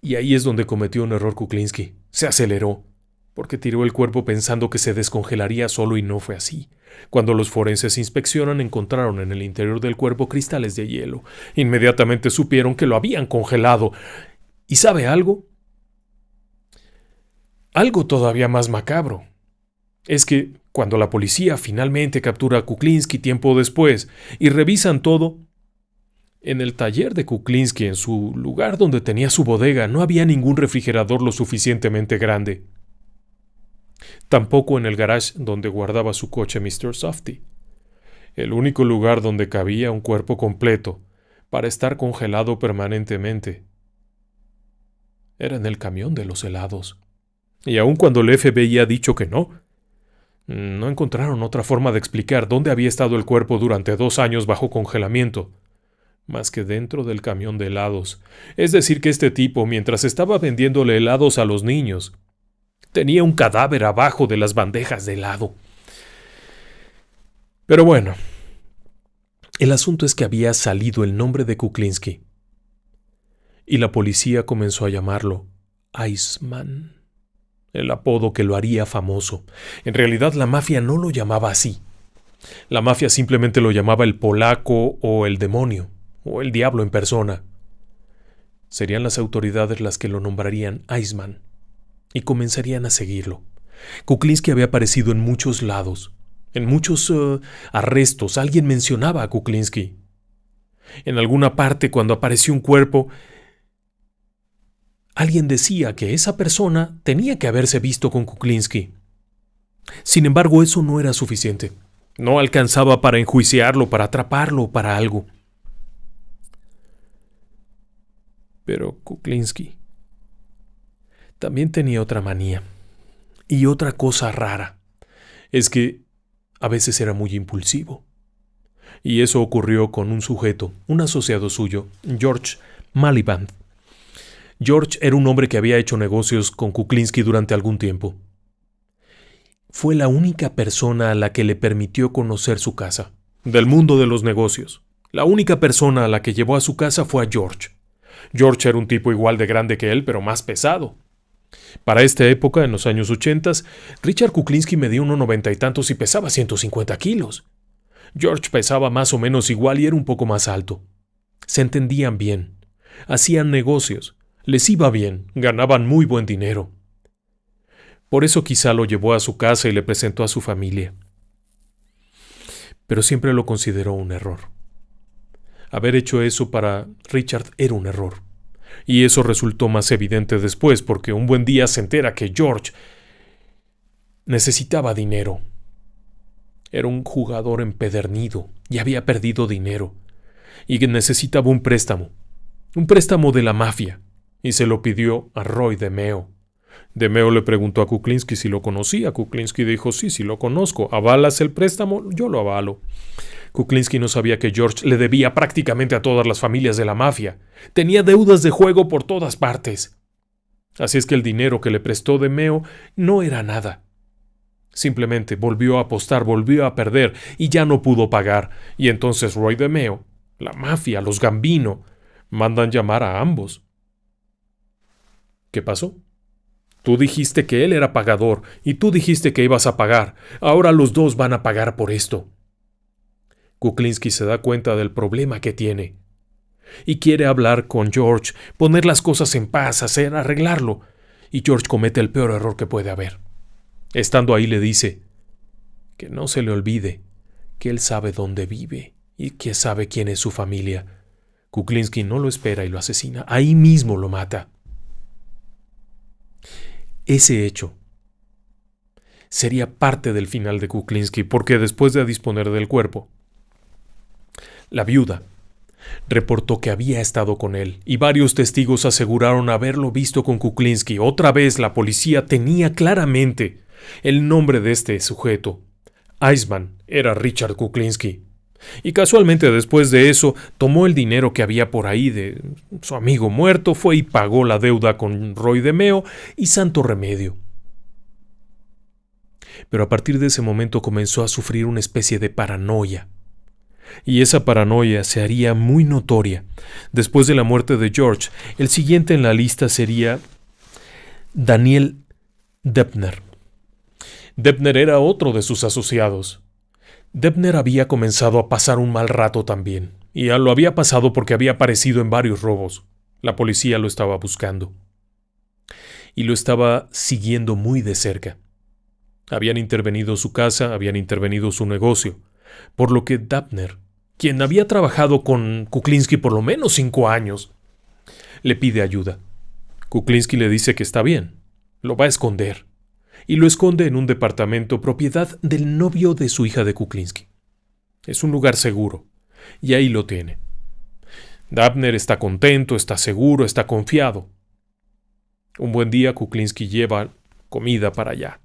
Y ahí es donde cometió un error Kuklinski. Se aceleró, porque tiró el cuerpo pensando que se descongelaría solo y no fue así. Cuando los forenses inspeccionan, encontraron en el interior del cuerpo cristales de hielo. Inmediatamente supieron que lo habían congelado. ¿Y sabe algo? Algo todavía más macabro. Es que cuando la policía finalmente captura a Kuklinski tiempo después y revisan todo, en el taller de Kuklinski, en su lugar donde tenía su bodega, no había ningún refrigerador lo suficientemente grande. Tampoco en el garage donde guardaba su coche Mr. Softy. El único lugar donde cabía un cuerpo completo para estar congelado permanentemente era en el camión de los helados. Y aun cuando el FBI ha dicho que no encontraron otra forma de explicar dónde había estado el cuerpo durante 2 años bajo congelamiento, más que dentro del camión de helados. Es decir, que este tipo, mientras estaba vendiéndole helados a los niños, tenía un cadáver abajo de las bandejas de helado. Pero El asunto es que había salido el nombre de Kuklinski, y la policía comenzó a llamarlo Iceman, el apodo que lo haría famoso. En realidad la mafia no lo llamaba así. La mafia simplemente lo llamaba el polaco o el demonio, o el diablo en persona. Serían las autoridades las que lo nombrarían Iceman, y comenzarían a seguirlo. Kuklinski había aparecido en muchos lados, en muchos arrestos. Alguien mencionaba a Kuklinski. En alguna parte, cuando apareció un cuerpo, alguien decía que esa persona tenía que haberse visto con Kuklinski. Sin embargo, eso no era suficiente. No alcanzaba para enjuiciarlo, para atraparlo, para algo. Pero Kuklinski también tenía otra manía. Y otra cosa rara es que a veces era muy impulsivo. Y eso ocurrió con un sujeto, un asociado suyo, George Maliband. George era un hombre que había hecho negocios con Kuklinski durante algún tiempo. Fue la única persona a la que le permitió conocer su casa, del mundo de los negocios. La única persona a la que llevó a su casa fue a George. George era un tipo igual de grande que él, pero más pesado. Para esta época, en los años 80, Richard Kuklinski medía 1,90 y tantos y pesaba 150 kilos. George pesaba más o menos igual y era un poco más alto. Se entendían bien, hacían negocios, les iba bien, ganaban muy buen dinero. Por eso quizá lo llevó a su casa y le presentó a su familia. Pero siempre lo consideró un error. Haber hecho eso para Richard era un error. Y eso resultó más evidente después, porque un buen día se entera que George necesitaba dinero. Era un jugador empedernido y había perdido dinero. Y que necesitaba un préstamo de la mafia, y se lo pidió a Roy DeMeo. DeMeo le preguntó a Kuklinski si lo conocía. Kuklinski dijo, sí lo conozco. ¿Avalas el préstamo? Yo lo avalo. Kuklinski no sabía que George le debía prácticamente a todas las familias de la mafia. Tenía deudas de juego por todas partes. Así es que el dinero que le prestó DeMeo no era nada. Simplemente volvió a apostar, volvió a perder y ya no pudo pagar. Y entonces Roy DeMeo, la mafia, los Gambino, mandan llamar a ambos. ¿Qué pasó? Tú dijiste que él era pagador y tú dijiste que ibas a pagar. Ahora los dos van a pagar por esto. Kuklinski se da cuenta del problema que tiene y quiere hablar con George, poner las cosas en paz, arreglarlo. Y George comete el peor error que puede haber. Estando ahí le dice que no se le olvide que él sabe dónde vive y que sabe quién es su familia. Kuklinski no lo espera y lo asesina. Ahí mismo lo mata. Ese hecho sería parte del final de Kuklinski, porque después de disponer del cuerpo, la viuda reportó que había estado con él y varios testigos aseguraron haberlo visto con Kuklinski. Otra vez la policía tenía claramente el nombre de este sujeto. Iceman era Richard Kuklinski. Y casualmente después de eso tomó el dinero que había por ahí de su amigo muerto, fue y pagó la deuda con Roy DeMeo y santo remedio. Pero a partir de ese momento comenzó a sufrir una especie de paranoia. Y esa paranoia se haría muy notoria. Después de la muerte de George, el siguiente en la lista sería Daniel Debner. Debner era otro de sus asociados. Debner había comenzado a pasar un mal rato también, y lo había pasado porque había aparecido en varios robos. La policía lo estaba buscando. Y lo estaba siguiendo muy de cerca. Habían intervenido su casa, habían intervenido su negocio, por lo que Debner, quien había trabajado con Kuklinski por lo menos 5 años, le pide ayuda. Kuklinski le dice que está bien, lo va a esconder. Y lo esconde en un departamento propiedad del novio de su hija de Kuklinski. Es un lugar seguro, y ahí lo tiene. Debner está contento, está seguro, está confiado. Un buen día Kuklinski lleva comida para allá.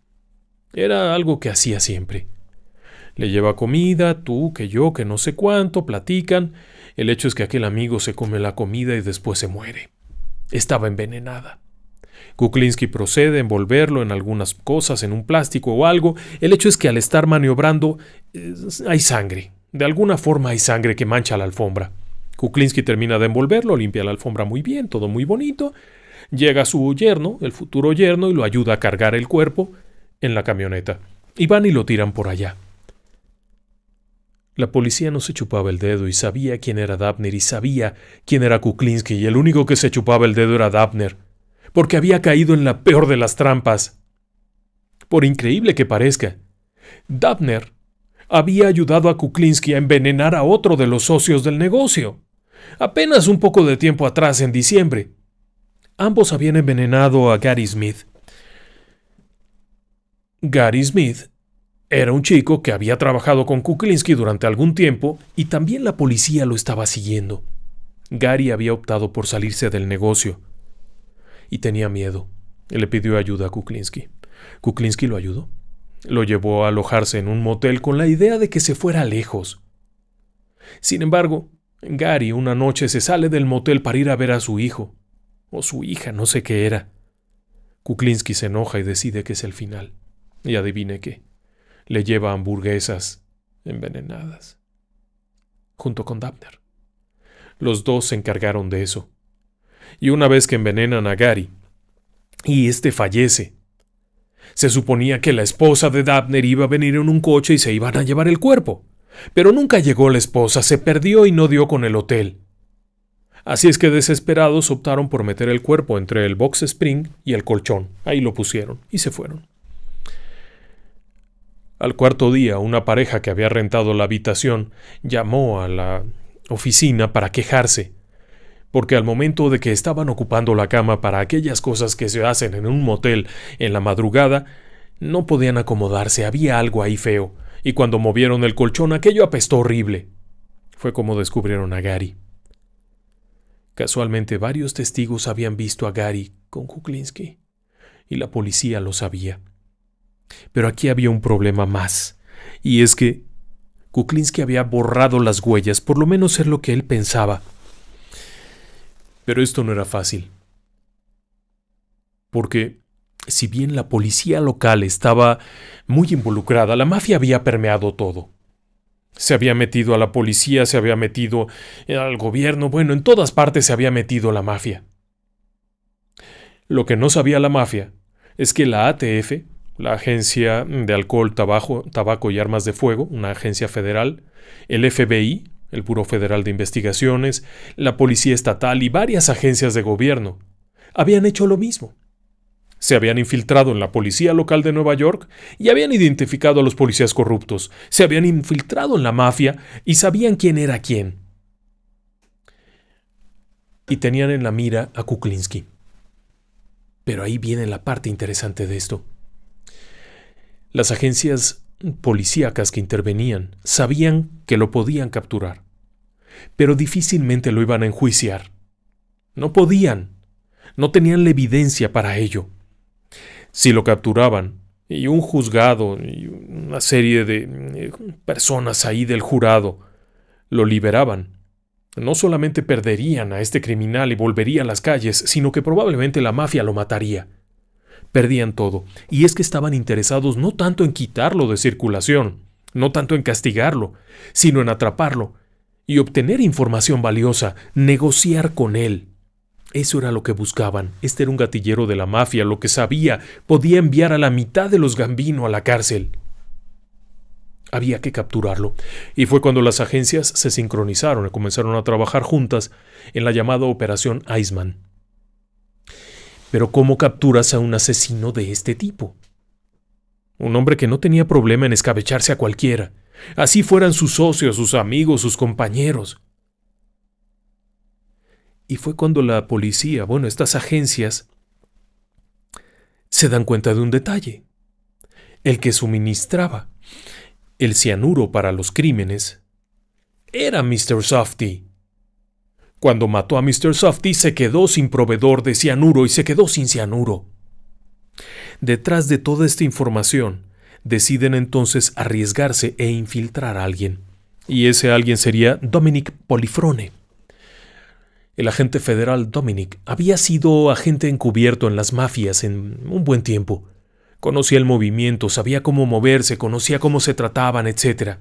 Era algo que hacía siempre. Le lleva comida, tú, que yo, que no sé cuánto, platican. El hecho es que aquel amigo se come la comida y después se muere. Estaba envenenada. Kuklinski procede a envolverlo en algunas cosas, en un plástico o algo. El hecho es que al estar maniobrando hay sangre. De alguna forma hay sangre que mancha la alfombra. Kuklinski termina de envolverlo, limpia la alfombra muy bien, todo muy bonito. Llega su yerno, el futuro yerno, y lo ayuda a cargar el cuerpo en la camioneta. Y van y lo tiran por allá. La policía no se chupaba el dedo y sabía quién era Dabner y sabía quién era Kuklinski, y el único que se chupaba el dedo era Dabner, porque había caído en la peor de las trampas. Por increíble que parezca, Dabner había ayudado a Kuklinski a envenenar a otro de los socios del negocio. Apenas un poco de tiempo atrás, en diciembre. Ambos habían envenenado a Gary Smith. Gary Smith era un chico que había trabajado con Kuklinski durante algún tiempo y también la policía lo estaba siguiendo. Gary había optado por salirse del negocio y tenía miedo. Le pidió ayuda a Kuklinski. Kuklinski lo ayudó. Lo llevó a alojarse en un motel con la idea de que se fuera lejos. Sin embargo, Gary una noche se sale del motel para ir a ver a su hijo. O su hija, no sé qué era. Kuklinski se enoja y decide que es el final. Y adivine qué. Le lleva hamburguesas envenenadas. Junto con Dabner. Los dos se encargaron de eso. Y una vez que envenenan a Gary, y este fallece, se suponía que la esposa de Dabner iba a venir en un coche y se iban a llevar el cuerpo. Pero nunca llegó la esposa, se perdió y no dio con el hotel. Así es que desesperados optaron por meter el cuerpo entre el box spring y el colchón. Ahí lo pusieron y se fueron. Al cuarto día, una pareja que había rentado la habitación llamó a la oficina para quejarse, porque al momento de que estaban ocupando la cama para aquellas cosas que se hacen en un motel en la madrugada, no podían acomodarse, había algo ahí feo, y cuando movieron el colchón aquello apestó horrible. Fue como descubrieron a Gary. Casualmente varios testigos habían visto a Gary con Kuklinski, y la policía lo sabía. Pero aquí había un problema más, y es que Kuklinski había borrado las huellas, por lo menos es lo que él pensaba. Pero esto no era fácil, porque si bien la policía local estaba muy involucrada, la mafia había permeado todo. Se había metido a la policía, se había metido al gobierno, bueno, en todas partes se había metido la mafia. Lo que no sabía la mafia es que la ATF, la Agencia de Alcohol, Tabaco y Armas de Fuego, una agencia federal, el FBI, el Buró Federal de Investigaciones, la Policía Estatal y varias agencias de gobierno habían hecho lo mismo. Se habían infiltrado en la policía local de Nueva York y habían identificado a los policías corruptos. Se habían infiltrado en la mafia y sabían quién era quién. Y tenían en la mira a Kuklinski. Pero ahí viene la parte interesante de esto. Las agencias policíacas que intervenían sabían que lo podían capturar, pero difícilmente lo iban a enjuiciar. No podían, no tenían la evidencia para ello. Si lo capturaban, y un juzgado y una serie de personas ahí del jurado lo liberaban, no solamente perderían a este criminal y volvería a las calles, sino que probablemente la mafia lo mataría. Perdían todo, y es que estaban interesados no tanto en quitarlo de circulación, no tanto en castigarlo, sino en atraparlo y obtener información valiosa, negociar con él. Eso era lo que buscaban. Este era un gatillero de la mafia, lo que sabía, podía enviar a la mitad de los Gambino a la cárcel. Había que capturarlo, y fue cuando las agencias se sincronizaron y comenzaron a trabajar juntas en la llamada Operación Iceman. Pero ¿cómo capturas a un asesino de este tipo? Un hombre que no tenía problema en escabecharse a cualquiera, así fueran sus socios, sus amigos, sus compañeros. Y fue cuando la policía, estas agencias, se dan cuenta de un detalle. El que suministraba el cianuro para los crímenes era Mr. Softy. Cuando mató a Mr. Softy se quedó sin proveedor de cianuro y se quedó sin cianuro. Detrás de toda esta información, deciden entonces arriesgarse e infiltrar a alguien. Y ese alguien sería Dominic Polifrone. El agente federal Dominic había sido agente encubierto en las mafias en un buen tiempo. Conocía el movimiento, sabía cómo moverse, conocía cómo se trataban, etc.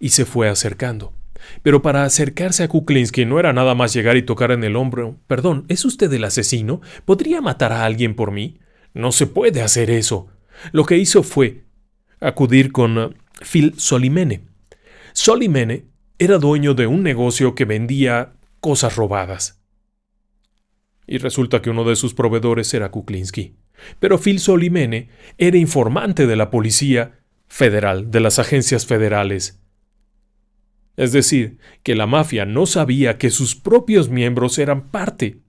y se fue acercando. Pero para acercarse a Kuklinski no era nada más llegar y tocar en el hombro. «Perdón, ¿es usted el asesino? ¿Podría matar a alguien por mí? No se puede hacer eso». Lo que hizo fue acudir con Phil Solimene. Solimene era dueño de un negocio que vendía cosas robadas. Y resulta que uno de sus proveedores era Kuklinski. Pero Phil Solimene era informante de la policía federal, de las agencias federales. Es decir, que la mafia no sabía que sus propios miembros eran parte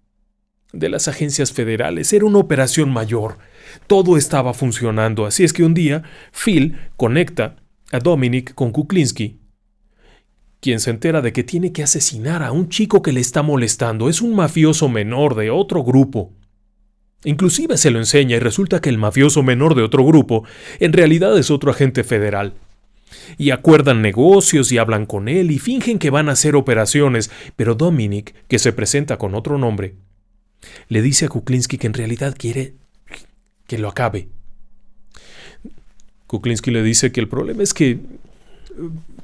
de las agencias federales. Era una operación mayor. Todo estaba funcionando. Así es que un día Phil conecta a Dominic con Kuklinski, quien se entera de que tiene que asesinar a un chico que le está molestando. Es un mafioso menor de otro grupo. Inclusive se lo enseña y resulta que el mafioso menor de otro grupo en realidad es otro agente federal. Y acuerdan negocios y hablan con él y fingen que van a hacer operaciones, pero Dominic, que se presenta con otro nombre, le dice a Kuklinski que en realidad quiere que lo acabe. Kuklinski le dice que el problema es que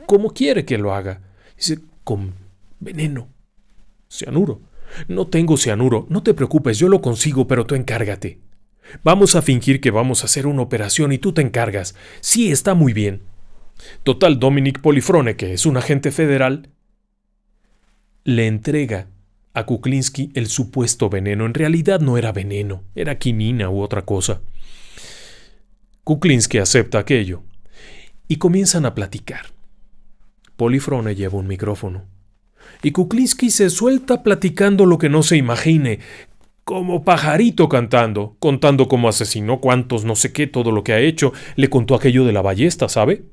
¿cómo quiere que lo haga? Dice, con veneno, cianuro. No tengo cianuro, no te preocupes, yo lo consigo, pero tú encárgate. Vamos a fingir que vamos a hacer una operación y tú te encargas. Sí, está muy bien. Total, Dominic Polifrone, que es un agente federal, le entrega a Kuklinski el supuesto veneno. En realidad no era veneno, era quinina u otra cosa. Kuklinski acepta aquello y comienzan a platicar. Polifrone lleva un micrófono y Kuklinski se suelta platicando lo que no se imagine, como pajarito cantando, contando cómo asesinó cuántos, no sé qué, todo lo que ha hecho. Le contó aquello de la ballesta, ¿sabe?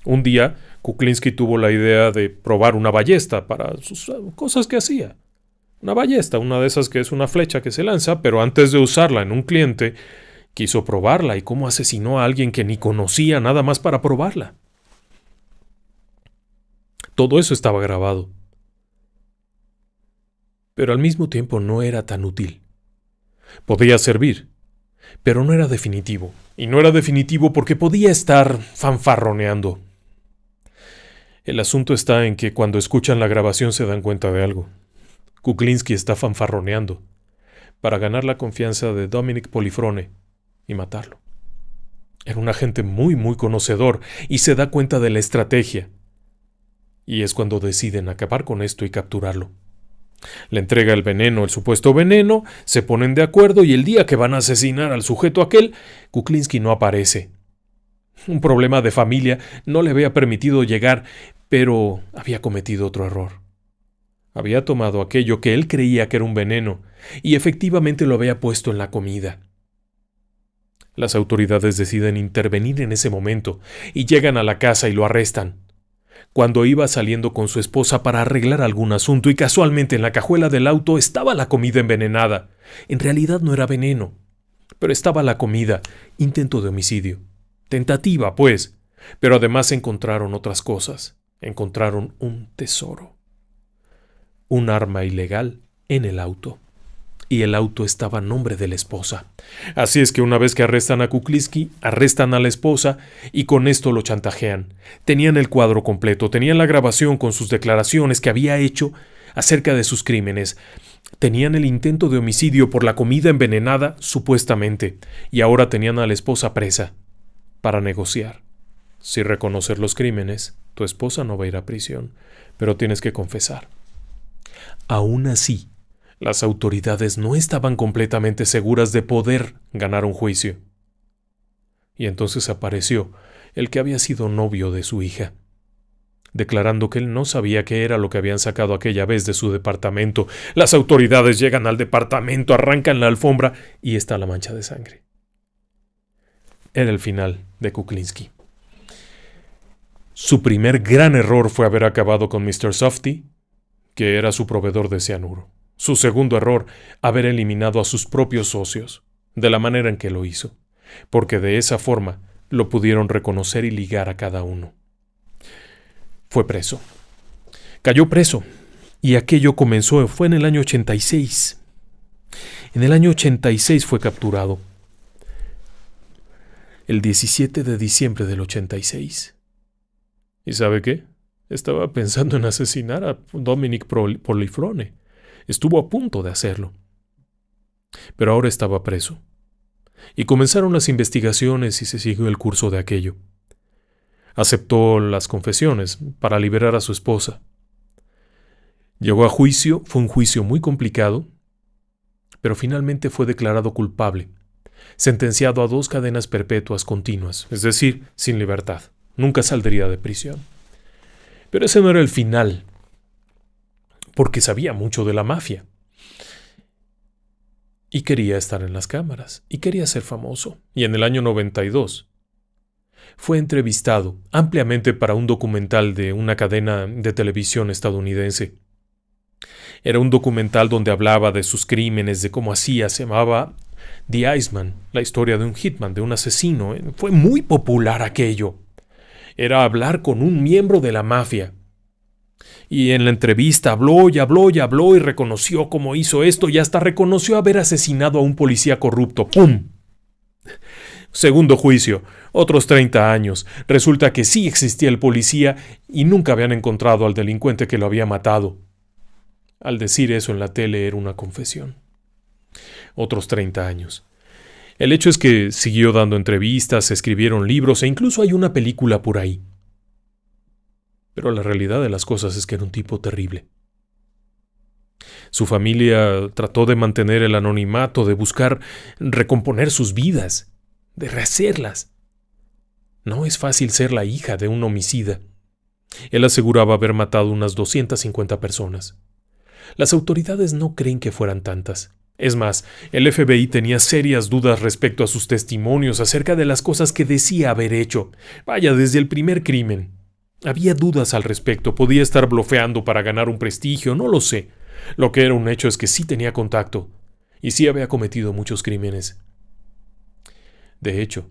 Un día Kuklinski tuvo la idea de probar una ballesta para sus cosas que hacía. Una ballesta, una de esas que es una flecha que se lanza, pero antes de usarla en un cliente, quiso probarla y cómo asesinó a alguien que ni conocía nada más para probarla. Todo eso estaba grabado. Pero al mismo tiempo no era tan útil. Podía servir, pero no era definitivo. Y no era definitivo porque podía estar fanfarroneando. El asunto está en que cuando escuchan la grabación se dan cuenta de algo. Kuklinski está fanfarroneando para ganar la confianza de Dominic Polifrone y matarlo. Era un agente muy conocedor y se da cuenta de la estrategia. Y es cuando deciden acabar con esto y capturarlo. Le entrega el veneno, el supuesto veneno, se ponen de acuerdo y el día que van a asesinar al sujeto aquel, Kuklinski no aparece. Un problema de familia no le había permitido llegar, pero había cometido otro error. Había tomado aquello que él creía que era un veneno y efectivamente lo había puesto en la comida. Las autoridades deciden intervenir en ese momento y llegan a la casa y lo arrestan. Cuando iba saliendo con su esposa para arreglar algún asunto y casualmente en la cajuela del auto estaba la comida envenenada. En realidad no era veneno, pero estaba la comida. Intento de homicidio. Tentativa, pues. Pero además encontraron otras cosas. Encontraron un tesoro. Un arma ilegal en el auto. Y el auto estaba a nombre de la esposa. Así es que una vez que arrestan a Kuklinski, arrestan a la esposa y con esto lo chantajean. Tenían el cuadro completo, tenían la grabación con sus declaraciones que había hecho acerca de sus crímenes. Tenían el intento de homicidio por la comida envenenada, supuestamente, y ahora tenían a la esposa presa para negociar. Si reconoces los crímenes, tu esposa no va a ir a prisión, pero tienes que confesar. Aún así, las autoridades no estaban completamente seguras de poder ganar un juicio. Y entonces apareció el que había sido novio de su hija, declarando que él no sabía qué era lo que habían sacado aquella vez de su departamento. Las autoridades llegan al departamento, arrancan la alfombra y está la mancha de sangre. Era el final de Kuklinski. Su primer gran error fue haber acabado con Mr. Softy, que era su proveedor de cianuro. Su segundo error, haber eliminado a sus propios socios, de la manera en que lo hizo, porque de esa forma lo pudieron reconocer y ligar a cada uno. Fue preso. Cayó preso, y aquello fue en el año 86. En el año 86 fue capturado. El 17 de diciembre del 86. ¿Y sabe qué? Estaba pensando en asesinar a Dominic Polifrone. Estuvo a punto de hacerlo. Pero ahora estaba preso. Y comenzaron las investigaciones y se siguió el curso de aquello. Aceptó las confesiones para liberar a su esposa. Llegó a juicio, fue un juicio muy complicado, pero finalmente fue declarado culpable, sentenciado a 2 cadenas perpetuas continuas, es decir, sin libertad. Nunca saldría de prisión. Pero ese no era el final, porque sabía mucho de la mafia. Y quería estar en las cámaras, y quería ser famoso. Y en el año 92 fue entrevistado ampliamente para un documental de una cadena de televisión estadounidense. Era un documental donde hablaba de sus crímenes, de cómo hacía, se llamaba The Iceman, la historia de un hitman, de un asesino. Fue muy popular aquello. Era hablar con un miembro de la mafia. Y en la entrevista habló y habló y habló y reconoció cómo hizo esto y hasta reconoció haber asesinado a un policía corrupto. ¡Pum! Segundo juicio, otros 30 años. Resulta que sí existía el policía y nunca habían encontrado al delincuente que lo había matado. Al decir eso en la tele era una confesión. Otros 30 años. El hecho es que siguió dando entrevistas, se escribieron libros e incluso hay una película por ahí. Pero la realidad de las cosas es que era un tipo terrible. Su familia trató de mantener el anonimato, de buscar recomponer sus vidas, de rehacerlas. No es fácil ser la hija de un homicida. Él aseguraba haber matado unas 250 personas. Las autoridades no creen que fueran tantas. Es más, el FBI tenía serias dudas respecto a sus testimonios acerca de las cosas que decía haber hecho. Vaya, desde el primer crimen. Había dudas al respecto, podía estar blofeando para ganar un prestigio, no lo sé. Lo que era un hecho es que sí tenía contacto, y sí había cometido muchos crímenes. De hecho,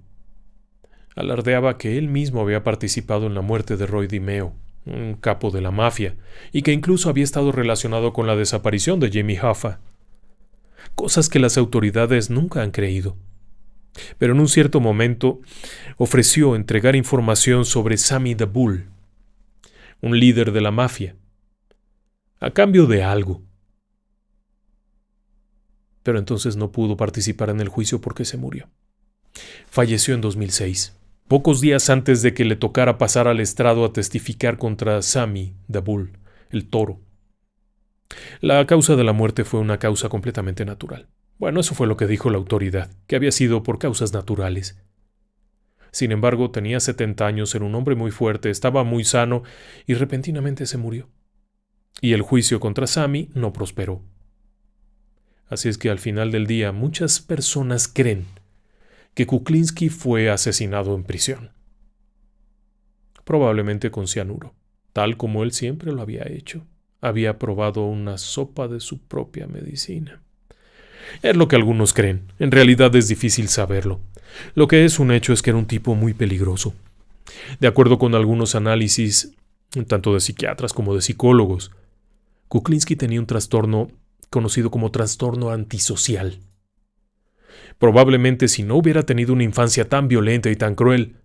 alardeaba que él mismo había participado en la muerte de Roy DiMeo, un capo de la mafia, y que incluso había estado relacionado con la desaparición de Jimmy Hoffa. Cosas que las autoridades nunca han creído. Pero en un cierto momento ofreció entregar información sobre Sammy the Bull, un líder de la mafia, a cambio de algo. Pero entonces no pudo participar en el juicio porque se murió. Falleció en 2006, pocos días antes de que le tocara pasar al estrado a testificar contra Sammy the Bull, el toro. La causa de la muerte fue una causa completamente natural. Bueno, eso fue lo que dijo la autoridad, que había sido por causas naturales. Sin embargo, tenía 70 años, era un hombre muy fuerte, estaba muy sano y repentinamente se murió. Y el juicio contra Sammy no prosperó. Así es que al final del día muchas personas creen que Kuklinski fue asesinado en prisión. Probablemente con cianuro, tal como él siempre lo había hecho. Había probado una sopa de su propia medicina. Es lo que algunos creen. En realidad es difícil saberlo. Lo que es un hecho es que era un tipo muy peligroso. De acuerdo con algunos análisis, tanto de psiquiatras como de psicólogos, Kuklinski tenía un trastorno conocido como trastorno antisocial. Probablemente si no hubiera tenido una infancia tan violenta y tan cruel,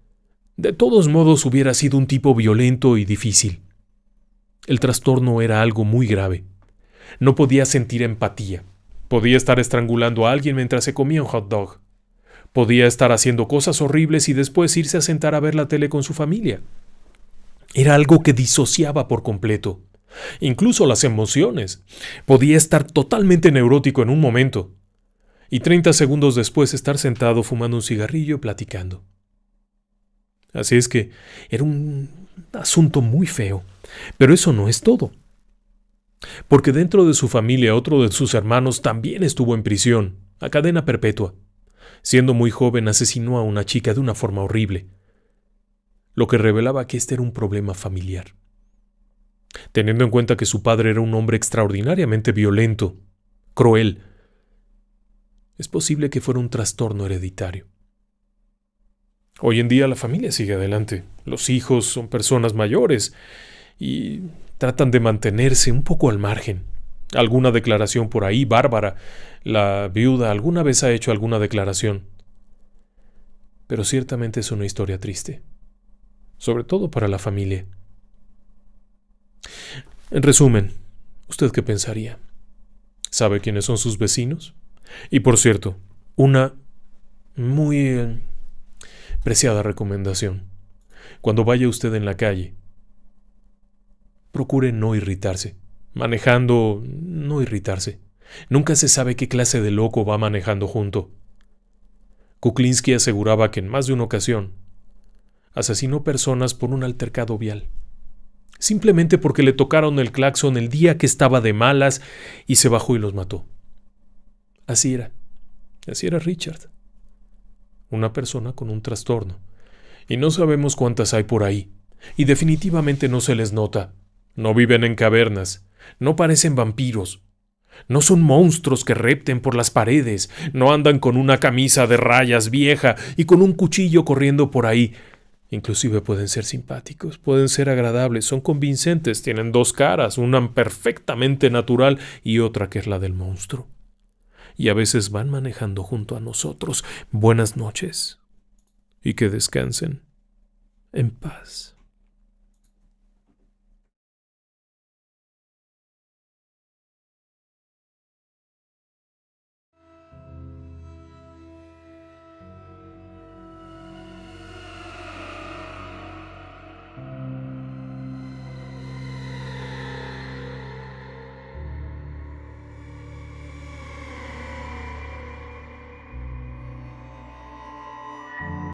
de todos modos hubiera sido un tipo violento y difícil. El trastorno era algo muy grave. No podía sentir empatía. Podía estar estrangulando a alguien mientras se comía un hot dog. Podía estar haciendo cosas horribles y después irse a sentar a ver la tele con su familia. Era algo que disociaba por completo. Incluso las emociones. Podía estar totalmente neurótico en un momento y 30 segundos después estar sentado fumando un cigarrillo y platicando. Así es que era un asunto muy feo. Pero eso no es todo. Porque dentro de su familia otro de sus hermanos también estuvo en prisión, a cadena perpetua. Siendo muy joven asesinó a una chica de una forma horrible, lo que revelaba que este era un problema familiar. Teniendo en cuenta que su padre era un hombre extraordinariamente violento, cruel, es posible que fuera un trastorno hereditario. Hoy en día la familia sigue adelante. Los hijos son personas mayores y tratan de mantenerse un poco al margen. Alguna declaración por ahí, Bárbara, la viuda, alguna vez ha hecho alguna declaración. Pero ciertamente es una historia triste, sobre todo para la familia. En resumen, ¿usted qué pensaría? ¿Sabe quiénes son sus vecinos? Y por cierto, una muy preciada recomendación. Cuando vaya usted en la calle, procure no irritarse. Manejando, no irritarse. Nunca se sabe qué clase de loco va manejando junto. Kuklinski aseguraba que en más de una ocasión asesinó personas por un altercado vial, simplemente porque le tocaron el claxon el día que estaba de malas y se bajó y los mató. Así era Richard, una persona con un trastorno, y no sabemos cuántas hay por ahí, y definitivamente no se les nota. No viven en cavernas, no parecen vampiros, no son monstruos que repten por las paredes, no andan con una camisa de rayas vieja y con un cuchillo corriendo por ahí. Inclusive pueden ser simpáticos, pueden ser agradables, son convincentes, tienen dos caras, una perfectamente natural y otra que es la del monstruo. Y a veces van manejando junto a nosotros. Buenas noches y que descansen en paz.